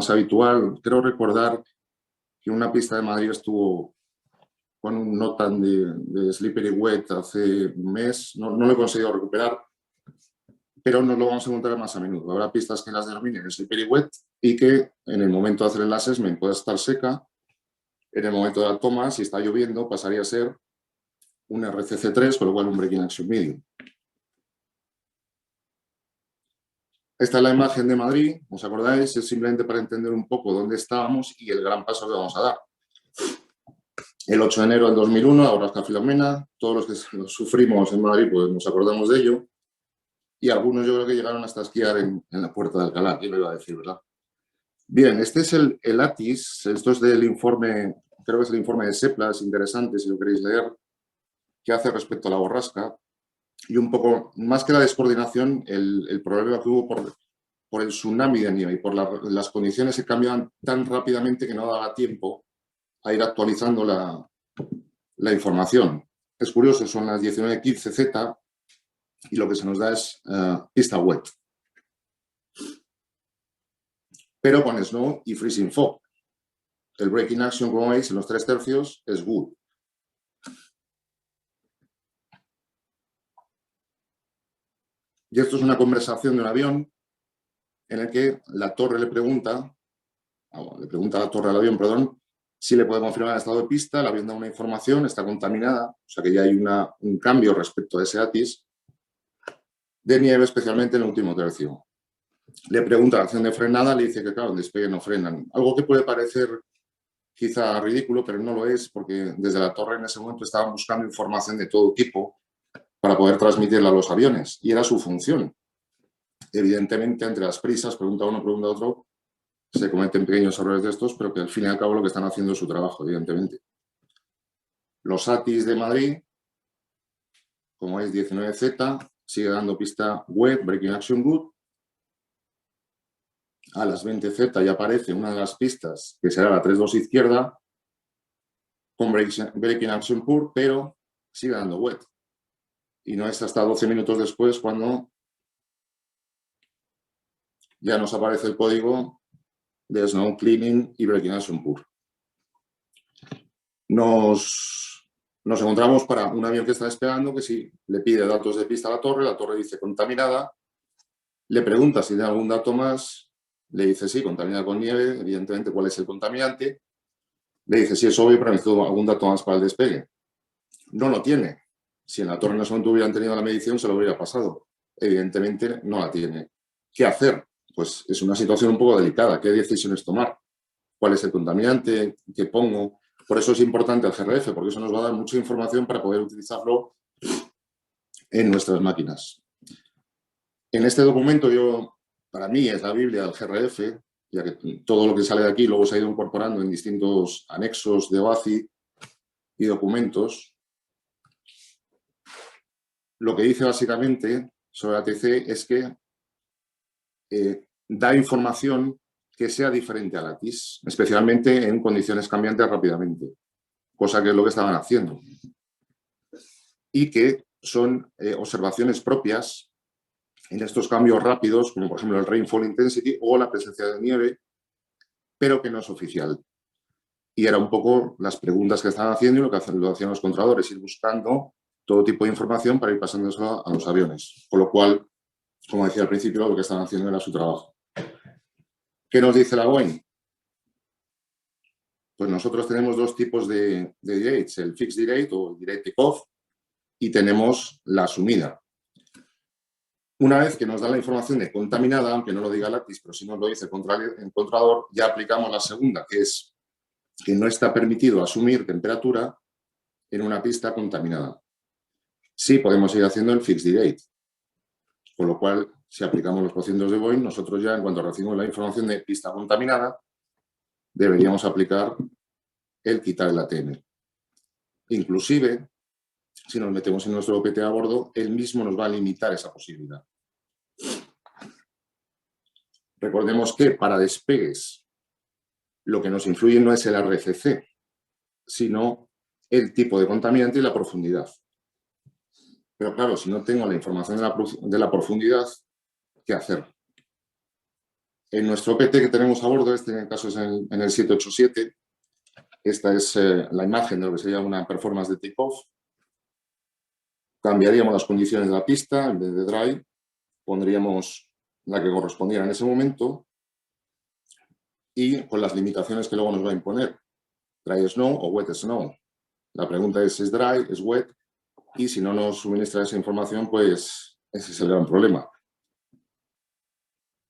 habitual. Creo recordar que una pista de Madrid estuvo con un NOTAM de slippery wet hace un mes. No lo he conseguido recuperar, pero nos lo vamos a encontrar más a menudo. Habrá pistas que las denominen slippery wet y que en el momento de hacer el assessment pueda estar seca. En el momento de la toma, si está lloviendo, pasaría a ser un RCC3, con lo cual un Breaking Action Medium. Esta es la imagen de Madrid, ¿os acordáis? Es simplemente para entender un poco dónde estábamos y el gran paso que vamos a dar. El 8 de enero del 2001, la borrasca Filomena, todos los que lo sufrimos en Madrid, pues nos acordamos de ello. Y algunos yo creo que llegaron hasta esquiar en la Puerta de Alcalá, ¿quién lo iba a decir, verdad? Bien, este es el ATIS, esto es del informe, creo que es el informe de SEPLA, es interesante si lo queréis leer, que hace respecto a la borrasca. Y un poco, más que la descoordinación, el problema que hubo por el tsunami de nieve y por las condiciones que cambiaban tan rápidamente que no daba tiempo a ir actualizando la información. Es curioso, son las 19:15 Z y lo que se nos da es pista wet. Pero con snow y freezing fog. El breaking action, como veis, en los 3/3 es good. Y esto es una conversación de un avión en el que la torre le pregunta a la torre al avión, perdón, si le puede confirmar el estado de pista, el avión da una información, está contaminada, o sea que ya hay un cambio respecto a ese ATIS de nieve, especialmente en el último tercio. Le pregunta la acción de frenada, le dice que claro, en despegue no frenan. Algo que puede parecer quizá ridículo, pero no lo es, porque desde la torre en ese momento estaban buscando información de todo tipo para poder transmitirla a los aviones, y era su función. Evidentemente, entre las prisas, pregunta uno, pregunta otro, se cometen pequeños errores de estos, pero que al fin y al cabo lo que están haciendo es su trabajo, evidentemente. Los ATIS de Madrid, como es 19Z, sigue dando pista wet, breaking action good. A las 20Z ya aparece una de las pistas, que será la 3-2 izquierda, con breaking action poor, pero sigue dando wet. Y no es hasta 12 minutos después cuando ya nos aparece el código de snow cleaning y breaking action poor. Nos encontramos para un avión que está despegando, que si le pide datos de pista a la torre dice contaminada, le pregunta si tiene algún dato más, le dice sí, contaminada con nieve, evidentemente cuál es el contaminante, le dice sí, es obvio, pero necesito algún dato más para el despegue. No lo tiene. Si en la torre en ese momento hubieran tenido la medición, se lo hubiera pasado. Evidentemente no la tiene. ¿Qué hacer? Pues es una situación un poco delicada. ¿Qué decisiones tomar? ¿Cuál es el contaminante? ¿Qué pongo? Por eso es importante el GRF, porque eso nos va a dar mucha información para poder utilizarlo en nuestras máquinas. En este documento, para mí es la Biblia del GRF, ya que todo lo que sale de aquí luego se ha ido incorporando en distintos anexos de OACI y documentos. Lo que dice básicamente sobre ATC es que da información que sea diferente al ATIS, especialmente en condiciones cambiantes rápidamente, cosa que es lo que estaban haciendo. Y que son observaciones propias en estos cambios rápidos, como por ejemplo el rainfall intensity o la presencia de nieve, pero que no es oficial. Y era un poco las preguntas que estaban haciendo y lo que hacían los controladores, ir buscando todo tipo de información para ir pasando eso a los aviones. Con lo cual, como decía al principio, lo que estaban haciendo era su trabajo. ¿Qué nos dice la Boeing? Pues nosotros tenemos dos tipos de delays, el fixed delay o el delay takeoff, y tenemos la asumida. Una vez que nos da la información de contaminada, aunque no lo diga el ATIS, pero si nos lo dice el controlador, ya aplicamos la segunda, que es que no está permitido asumir temperatura en una pista contaminada. Sí podemos ir haciendo el fixed delay, con lo cual, si aplicamos los porcientos de Boeing, nosotros ya, en cuanto recibimos la información de pista contaminada, deberíamos aplicar el quitar el ATM. Inclusive, si nos metemos en nuestro OPT a bordo, él mismo nos va a limitar esa posibilidad. Recordemos que para despegues lo que nos influye no es el RCC, sino el tipo de contaminante y la profundidad. Pero claro, si no tengo la información de la profundidad, ¿qué hacer? En nuestro OPT que tenemos a bordo, en el caso es en el 787, esta es la imagen de lo que sería una performance de takeoff. Cambiaríamos las condiciones de la pista, en vez de dry, pondríamos la que correspondiera en ese momento y con las limitaciones que luego nos va a imponer, dry snow o wet snow. La pregunta ¿es dry, es wet? Y si no nos suministra esa información, pues ese es el gran problema.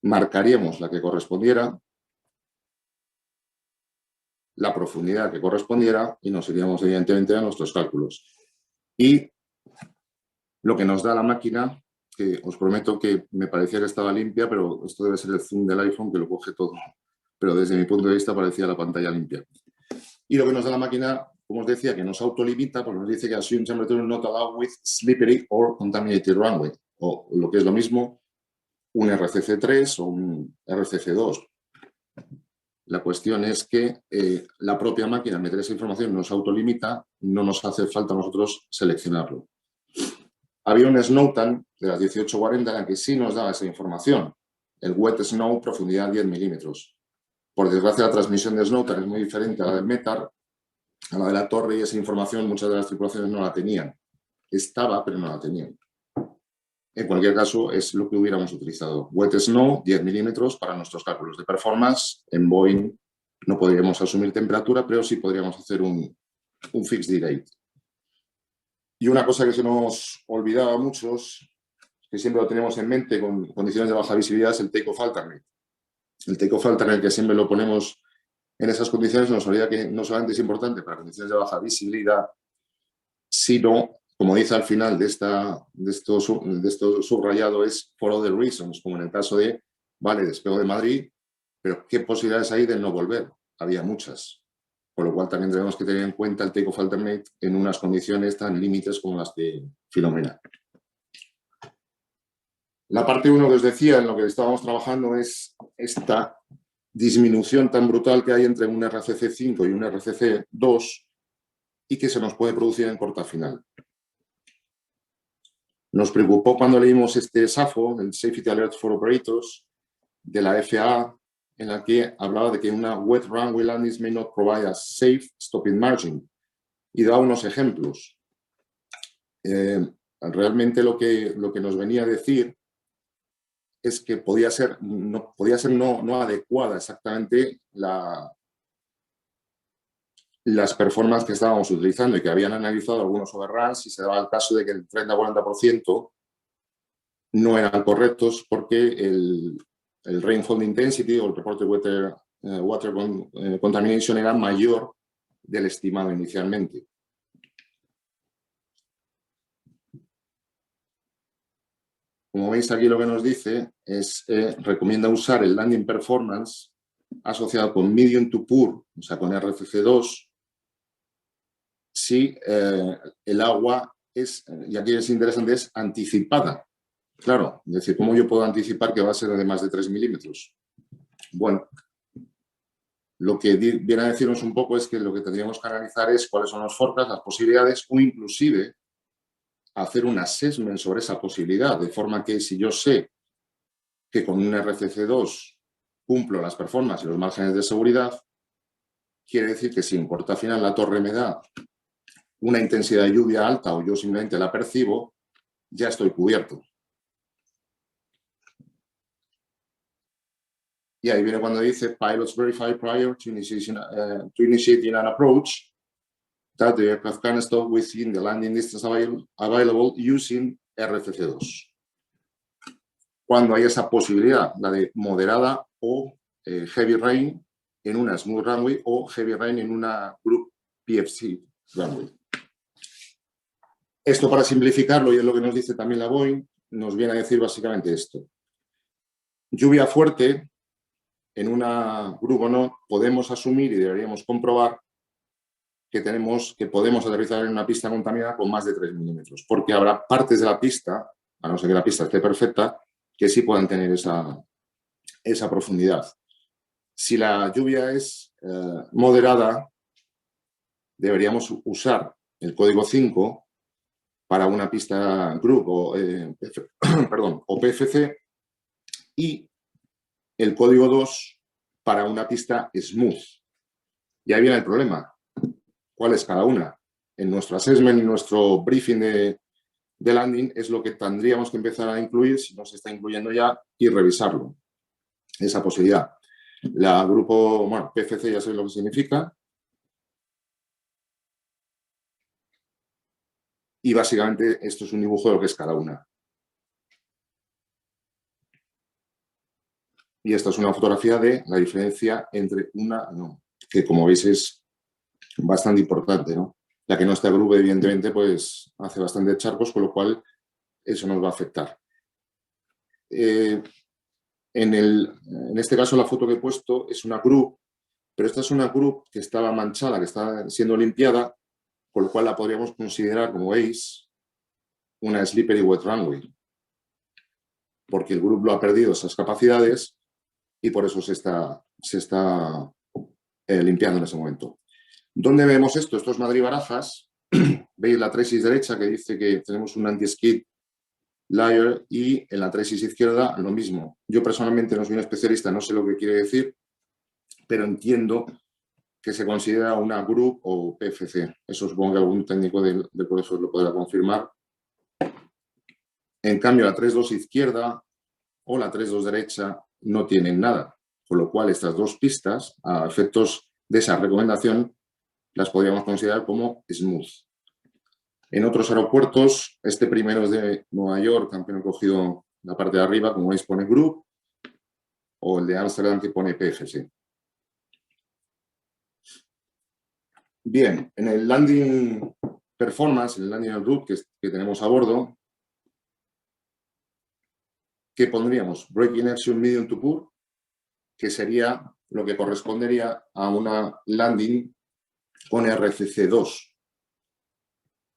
Marcaríamos la que correspondiera, la profundidad que correspondiera y nos iríamos evidentemente a nuestros cálculos. Y lo que nos da la máquina, que os prometo que me parecía que estaba limpia, pero esto debe ser el zoom del iPhone que lo coge todo. Pero desde mi punto de vista parecía la pantalla limpia. Y lo que nos da la máquina como os decía, que nos autolimita, porque nos dice que assume temperature not allowed with slippery or contaminated runway, o lo que es lo mismo, un RCC3 o un RCC2. La cuestión es que la propia máquina, al meter esa información, nos autolimita, no nos hace falta a nosotros seleccionarlo. Había un Snowtan de las 1840 en la que sí nos daba esa información, el Wet Snow, profundidad 10 milímetros. Por desgracia, la transmisión de Snowtan es muy diferente a la del METAR, a la de la torre, y esa información muchas de las tripulaciones no la tenían. Estaba, pero no la tenían. En cualquier caso, es lo que hubiéramos utilizado. Wet Snow, 10 milímetros para nuestros cálculos de performance. En Boeing no podríamos asumir temperatura, pero sí podríamos hacer un fixed rate. Y una cosa que se nos olvidaba a muchos, que siempre lo tenemos en mente con condiciones de baja visibilidad, es el take-off alternate. El take-off alternate, que siempre lo ponemos en esas condiciones, nos olvida que no solamente es importante para condiciones de baja visibilidad, sino, como dice al final de esto subrayado, es for other reasons, como en el caso de, vale, despego de Madrid, pero ¿qué posibilidades hay de no volver? Había muchas. Por lo cual también tenemos que tener en cuenta el take-off alternate en unas condiciones tan límites como las de Filomena. La parte 1 que os decía, en lo que estábamos trabajando, es esta disminución tan brutal que hay entre un RCC5 y un RCC2 y que se nos puede producir en corta final. Nos preocupó cuando leímos este SAFO, el Safety Alert for Operators, de la FAA, en la que hablaba de que una wet runway landings may not provide a safe stopping margin, y daba unos ejemplos. Realmente lo que nos venía a decir es que podía ser no adecuada exactamente las performances que estábamos utilizando, y que habían analizado algunos overruns y se daba el caso de que el 30-40% no eran correctos porque el rainfall intensity o el reporte water contamination era mayor del estimado inicialmente. Como veis aquí, lo que nos dice es recomienda usar el landing performance asociado con medium to poor, o sea, con RCC2, si el agua es, y aquí es interesante, es anticipada. Claro, es decir, ¿cómo yo puedo anticipar que va a ser de más de 3 milímetros? Bueno, lo que viene a decirnos un poco es que lo que tendríamos que analizar es cuáles son los forecasts, las posibilidades, o inclusive hacer un assessment sobre esa posibilidad, de forma que si yo sé que con un RCC2 cumplo las performances y los márgenes de seguridad, quiere decir que si en corta final la torre me da una intensidad de lluvia alta o yo simplemente la percibo, ya estoy cubierto. Y ahí viene cuando dice pilots verify prior to initiating an approach that the aircraft can stop within the landing distance available using RCC2. Cuando hay esa posibilidad, la de moderada o heavy rain en una smooth runway o heavy rain en una group PFC runway. Esto, para simplificarlo, y es lo que nos dice también la Boeing, nos viene a decir básicamente esto. Lluvia fuerte en una group o no, podemos asumir y deberíamos comprobar que podemos aterrizar en una pista contaminada con más de 3 milímetros, porque habrá partes de la pista, a no ser que la pista esté perfecta, que sí puedan tener esa profundidad. Si la lluvia es moderada, deberíamos usar el código 5 para una pista group o PFC, y el código 2 para una pista smooth. Y ahí viene el problema. ¿Cuál es cada una? En nuestro assessment y nuestro briefing de landing es lo que tendríamos que empezar a incluir, si no se está incluyendo ya, y revisarlo. Esa posibilidad. La grupo, bueno, PFC ya sabéis lo que significa. Y básicamente esto es un dibujo de lo que es cada una. Y esta es una fotografía de la diferencia entre una, que como veis es bastante importante, ¿no? La que no está group, evidentemente, pues hace bastante charcos, con lo cual eso nos va a afectar. En este caso, la foto que he puesto es una group pero esta es una group que estaba manchada, que está siendo limpiada, con lo cual la podríamos considerar, como veis, una slippery wet runway, porque el group lo ha perdido esas capacidades y por eso se está limpiando en ese momento. ¿Dónde vemos esto? Esto es Madrid-Barajas. Veis la tresis derecha que dice que tenemos un anti-skid layer y en la tresis izquierda lo mismo. Yo personalmente no soy un especialista, no sé lo que quiere decir, pero entiendo que se considera una group o PFC. Eso supongo que algún técnico del colegio lo podrá confirmar. En cambio, la 3.2 izquierda o la 3.2 derecha no tienen nada, con lo cual estas dos pistas, a efectos de esa recomendación, las podríamos considerar como smooth. En otros aeropuertos, este primero es de Nueva York, también he cogido la parte de arriba, como veis pone group, o el de Ámsterdam que pone PFC. Bien, en el landing performance, en el landing route que tenemos a bordo, ¿qué pondríamos? Braking action medium to poor, que sería lo que correspondería a una landing con RCC2.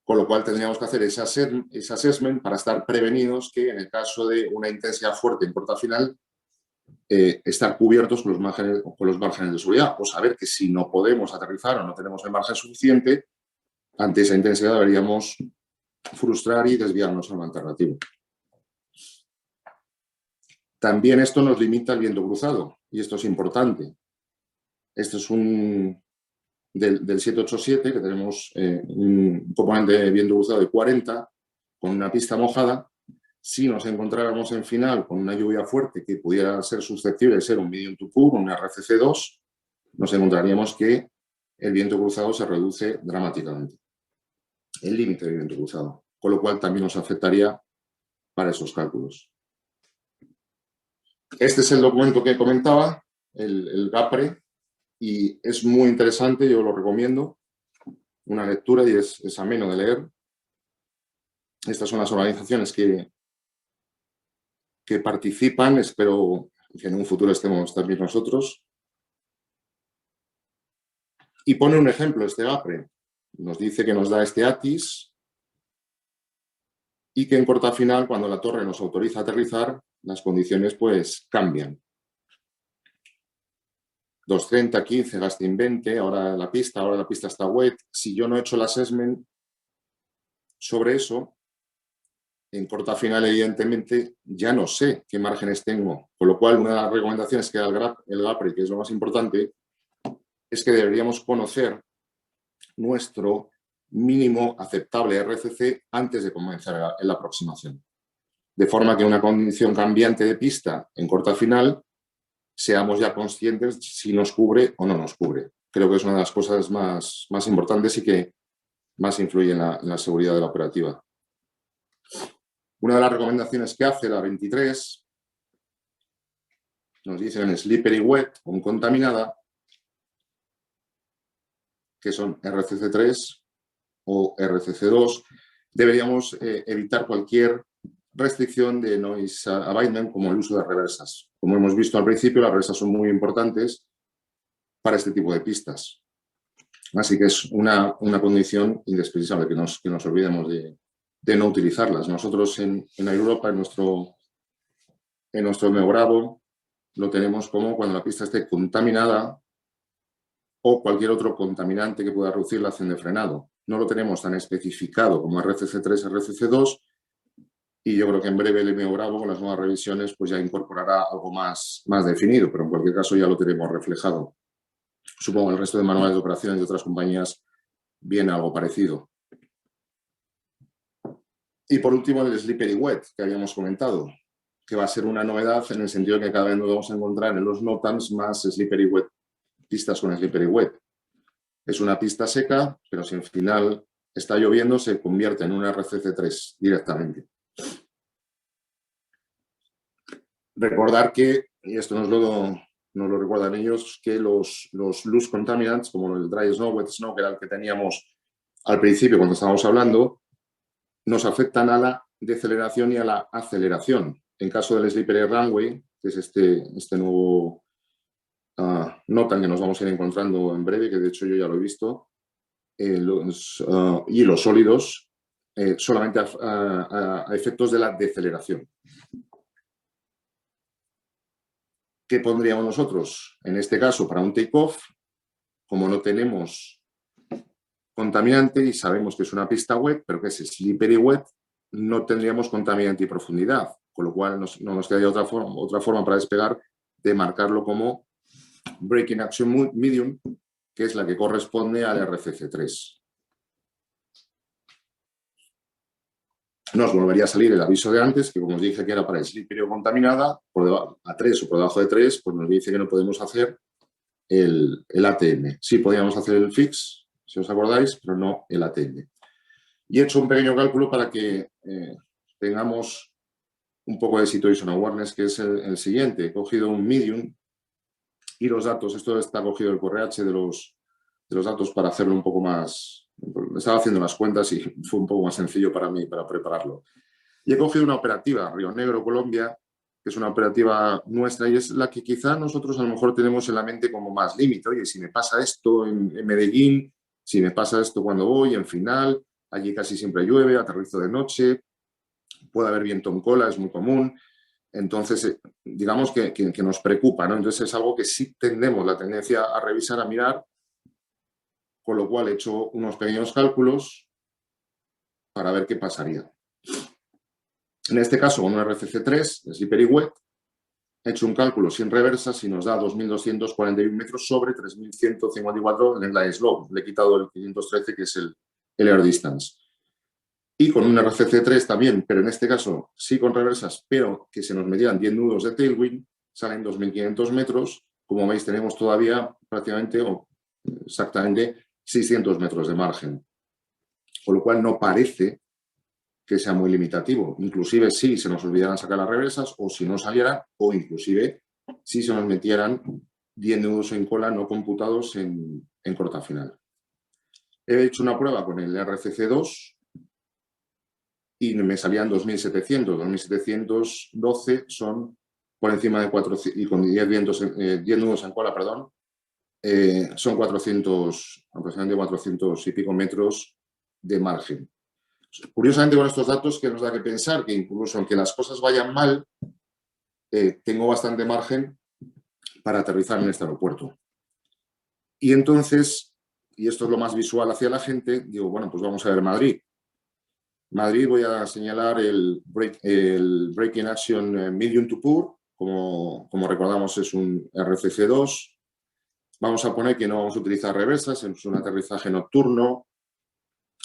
Con lo cual tendríamos que hacer ese assessment para estar prevenidos que en el caso de una intensidad fuerte en puerta final, estar cubiertos con los márgenes de seguridad, o saber que si no podemos aterrizar o no tenemos el margen suficiente, ante esa intensidad deberíamos frustrar y desviarnos al alternativo. También esto nos limita el viento cruzado, y esto es importante. Esto es del 787, que tenemos un componente de viento cruzado de 40, con una pista mojada. Si nos encontráramos en final con una lluvia fuerte que pudiera ser susceptible de ser un medium to poor, un RCC2, nos encontraríamos que el viento cruzado se reduce dramáticamente. El límite de viento cruzado, con lo cual también nos afectaría para esos cálculos. Este es el documento que comentaba, el GAPRE, y es muy interesante, yo lo recomiendo, una lectura y es ameno de leer. Estas son las organizaciones que participan, espero que en un futuro estemos también nosotros. Y pone un ejemplo este GAPRE, nos dice que nos da este ATIS y que en corta final, cuando la torre nos autoriza a aterrizar, las condiciones pues cambian. 230, 15, Gasting 20, ahora la pista está wet. Si yo no he hecho el assessment sobre eso, en corta final, evidentemente, ya no sé qué márgenes tengo. Con lo cual, una de las recomendaciones que da el GAPRE, que es lo más importante, es que deberíamos conocer nuestro mínimo aceptable RCC antes de comenzar la aproximación. De forma que una condición cambiante de pista en corta final seamos ya conscientes si nos cubre o no nos cubre. Creo que es una de las cosas más importantes y que más influye en la seguridad de la operativa. Una de las recomendaciones que hace la 23 nos dicen slippery wet o contaminada, que son RCC3 o RCC2. Deberíamos evitar cualquier restricción de noise abatement como el uso de reversas. Como hemos visto al principio, las reversas son muy importantes para este tipo de pistas. Así que es una condición indispensable que nos olvidemos de no utilizarlas. Nosotros en Europa, en nuestro Meogravo, lo tenemos como cuando la pista esté contaminada o cualquier otro contaminante que pueda reducir la acción de frenado. No lo tenemos tan especificado como RCC3, RCC2, y yo creo que en breve el Meogravo, con las nuevas revisiones, pues ya incorporará algo más definido, pero en cualquier caso ya lo tenemos reflejado. Supongo que el resto de manuales de operaciones de otras compañías viene algo parecido. Y por último, el slippery wet, que habíamos comentado, que va a ser una novedad en el sentido de que cada vez nos vamos a encontrar en los NOTAMs más slippery wet, pistas con slippery wet. Es una pista seca, pero si al final está lloviendo, se convierte en una RCC3 directamente. Recordar que, y esto nos lo recuerdan ellos, que los loose contaminants, como el dry snow, wet snow, que era el que teníamos al principio cuando estábamos hablando, nos afectan a la deceleración y a la aceleración. En caso del slippery runway, que es este nuevo notan que nos vamos a ir encontrando en breve, que de hecho yo ya lo he visto, los hilos sólidos solamente a efectos de la deceleración. ¿Qué pondríamos nosotros? En este caso, para un take-off, como no tenemos contaminante y sabemos que es una pista wet, pero que es slippery wet, no tendríamos contaminante y profundidad, con lo cual no nos quedaría otra forma para despegar de marcarlo como Braking Action Medium, que es la que corresponde al RCC3. Nos volvería a salir el aviso de antes, que como os dije que era para slippery o contaminada, a 3 o por debajo de 3, pues nos dice que no podemos hacer el ATM. Sí podíamos hacer el fix, si os acordáis, pero no el ATM. Y he hecho un pequeño cálculo para que tengamos un poco de situation awareness, que es el siguiente. He cogido un medium y los datos, esto está cogido del corrH de los datos para hacerlo un poco más. Estaba haciendo unas cuentas y fue un poco más sencillo para mí para prepararlo. Y he cogido una operativa, Río Negro, Colombia, que es una operativa nuestra y es la que quizá nosotros a lo mejor tenemos en la mente como más límite. Oye, si me pasa esto en Medellín, si me pasa esto cuando voy, en final, allí casi siempre llueve, aterrizo de noche, puede haber viento en cola, es muy común. Entonces, digamos que nos preocupa, ¿no? Entonces es algo que sí tenemos la tendencia a revisar, a mirar, con lo cual he hecho unos pequeños cálculos para ver qué pasaría. En este caso, con un RCC3, slippery wet, he hecho un cálculo sin reversas y nos da 2.241 metros sobre 3.154 en el glide slope. Le he quitado el 513, que es el air distance. Y con un RCC3 también, pero en este caso sí con reversas, pero que se nos medían 10 nudos de tailwind, salen 2.500 metros. Como veis, tenemos todavía prácticamente o exactamente 600 metros de margen. Con lo cual no parece que sea muy limitativo. Inclusive si se nos olvidaran sacar las reversas o si no salieran, o inclusive si se nos metieran 10 nudos en cola no computados en corta final. He hecho una prueba con el RCC2 y me salían 2.700. 2.712 son por encima de 400, y con 10 nudos en cola, perdón, son 400, aproximadamente 400 y pico metros de margen. Curiosamente, con estos datos, que nos da que pensar que incluso aunque las cosas vayan mal, tengo bastante margen para aterrizar en este aeropuerto. Y entonces, y esto es lo más visual hacia la gente, digo, bueno, pues vamos a ver Madrid. Madrid, voy a señalar el Braking Action Medium to Poor, como recordamos es un RCC2. Vamos a poner que no vamos a utilizar reversas, es un aterrizaje nocturno.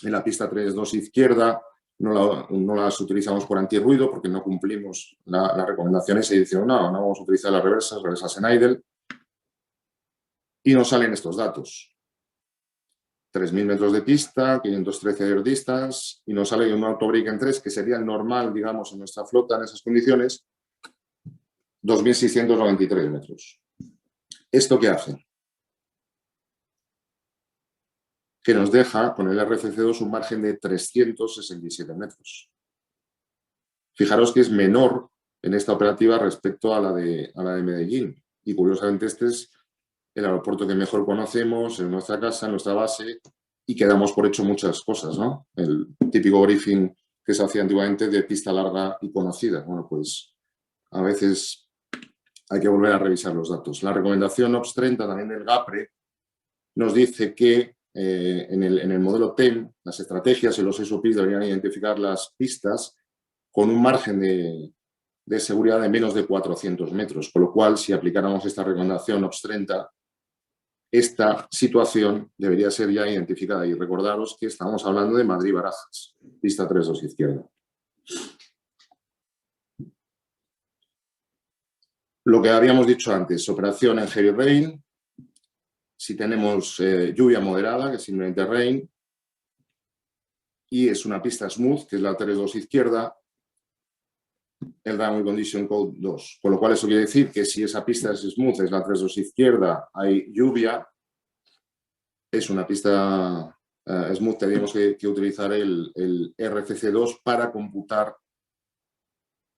En la pista 3-2 izquierda no las utilizamos por antirruido porque no cumplimos las recomendaciones y dicen no vamos a utilizar las reversas en idle. Y nos salen estos datos. 3.000 metros de pista, 513 air distance, y nos sale un autobreak en 3, que sería el normal, digamos, en nuestra flota en esas condiciones, 2.693 metros. ¿Esto qué hace? Que nos deja con el RCC2 un margen de 367 metros. Fijaros que es menor en esta operativa respecto a la de Medellín. Y curiosamente este es el aeropuerto que mejor conocemos, en nuestra casa, en nuestra base, y que damos por hecho muchas cosas, ¿no? El típico briefing que se hacía antiguamente de pista larga y conocida. Bueno, pues a veces hay que volver a revisar los datos. La recomendación OPS 30 también del GAPRE nos dice que en el modelo TEM, las estrategias y los SOPs deberían identificar las pistas con un margen de seguridad de menos de 400 metros, con lo cual, si aplicáramos esta recomendación OPS 30, esta situación debería ser ya identificada. Y recordaros que estamos hablando de Madrid-Barajas, pista 3-2 izquierda. Lo que habíamos dicho antes, operación en heavy rain. Si tenemos lluvia moderada, que es simplemente rain, y es una pista smooth, que es la 3-2 izquierda, el runway condition code 2. Con lo cual eso quiere decir que si esa pista es smooth, es la 3-2 izquierda, hay lluvia, es una pista smooth, tendríamos que utilizar el RCC2 para computar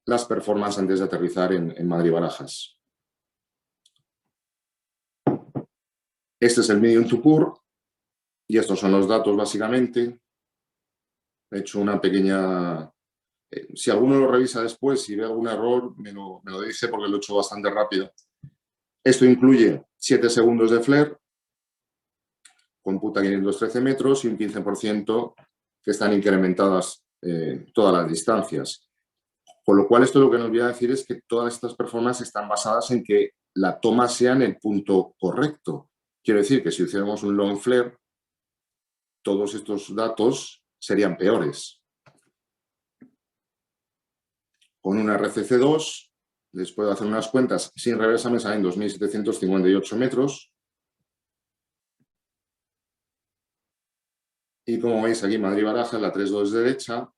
las performances antes de aterrizar en Madrid-Barajas. Este es el medium to poor y estos son los datos básicamente. He hecho una pequeña... si alguno lo revisa después y ve algún error, me lo dice porque lo he hecho bastante rápido. Esto incluye 7 segundos de flare, computa 513 metros y un 15% que están incrementadas todas las distancias. Con lo cual, esto lo que nos viene a decir es que todas estas performances están basadas en que la toma sea en el punto correcto. Quiero decir que si hiciéramos un long flare, todos estos datos serían peores. Con una RCC2, les puedo hacer unas cuentas, sin reversa me salen 2.758 metros. Y como veis aquí, Madrid-Barajas, la 3.2 derecha,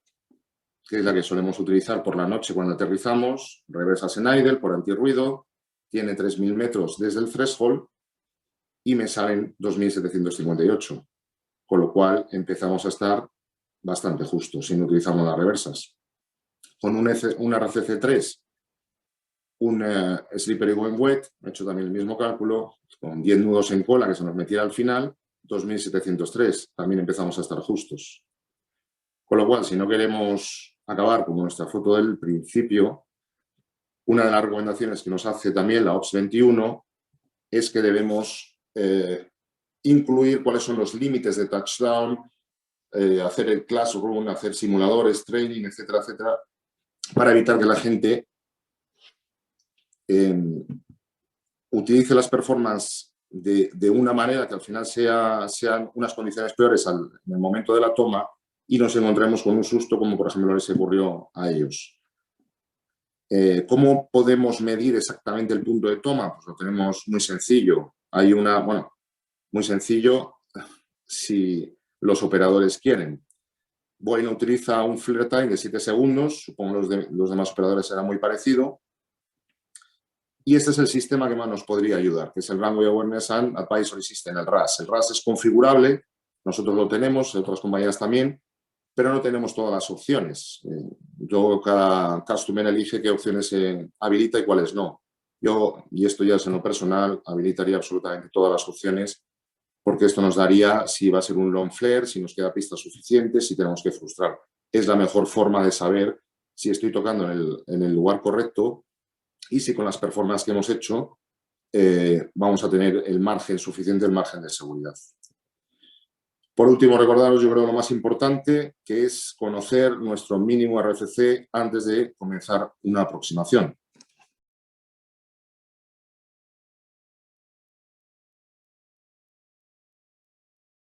que es la que solemos utilizar por la noche cuando aterrizamos, reversas en idle por antirruido, tiene 3.000 metros desde el threshold y me salen 2.758, con lo cual empezamos a estar bastante justos si no utilizamos las reversas. Con una RCC3, un slippery when wet, he hecho también el mismo cálculo, con 10 nudos en cola que se nos metiera al final, 2.703, también empezamos a estar justos. Con lo cual, si no queremos acabar como nuestra foto del principio, una de las recomendaciones que nos hace también la OPS 21 es que debemos incluir cuáles son los límites de touchdown, hacer el classroom, hacer simuladores, training, etcétera, etcétera, para evitar que la gente utilice las performances de una manera que al final sean unas condiciones peores en el momento de la toma y nos encontremos con un susto como por ejemplo les ocurrió a ellos. ¿Cómo podemos medir exactamente el punto de toma? Pues lo tenemos muy sencillo. Hay muy sencillo si los operadores quieren. Boeing utiliza un flare time de 7 segundos, supongo los demás operadores será muy parecido. Y este es el sistema que más nos podría ayudar, que es el Runway Awareness and Advisory System, el RAS. El RAS es configurable, nosotros lo tenemos, otras compañías también, pero no tenemos todas las opciones. Cada customer elige qué opciones habilita y cuáles no. Yo, y esto ya es en lo personal, habilitaría absolutamente todas las opciones porque esto nos daría si va a ser un long flare, si nos queda pista suficiente, si tenemos que frustrar. Es la mejor forma de saber si estoy tocando en el lugar correcto y si con las performances que hemos hecho vamos a tener el margen suficiente, el margen de seguridad. Por último, recordaros, yo creo lo más importante, que es conocer nuestro mínimo RFC antes de comenzar una aproximación.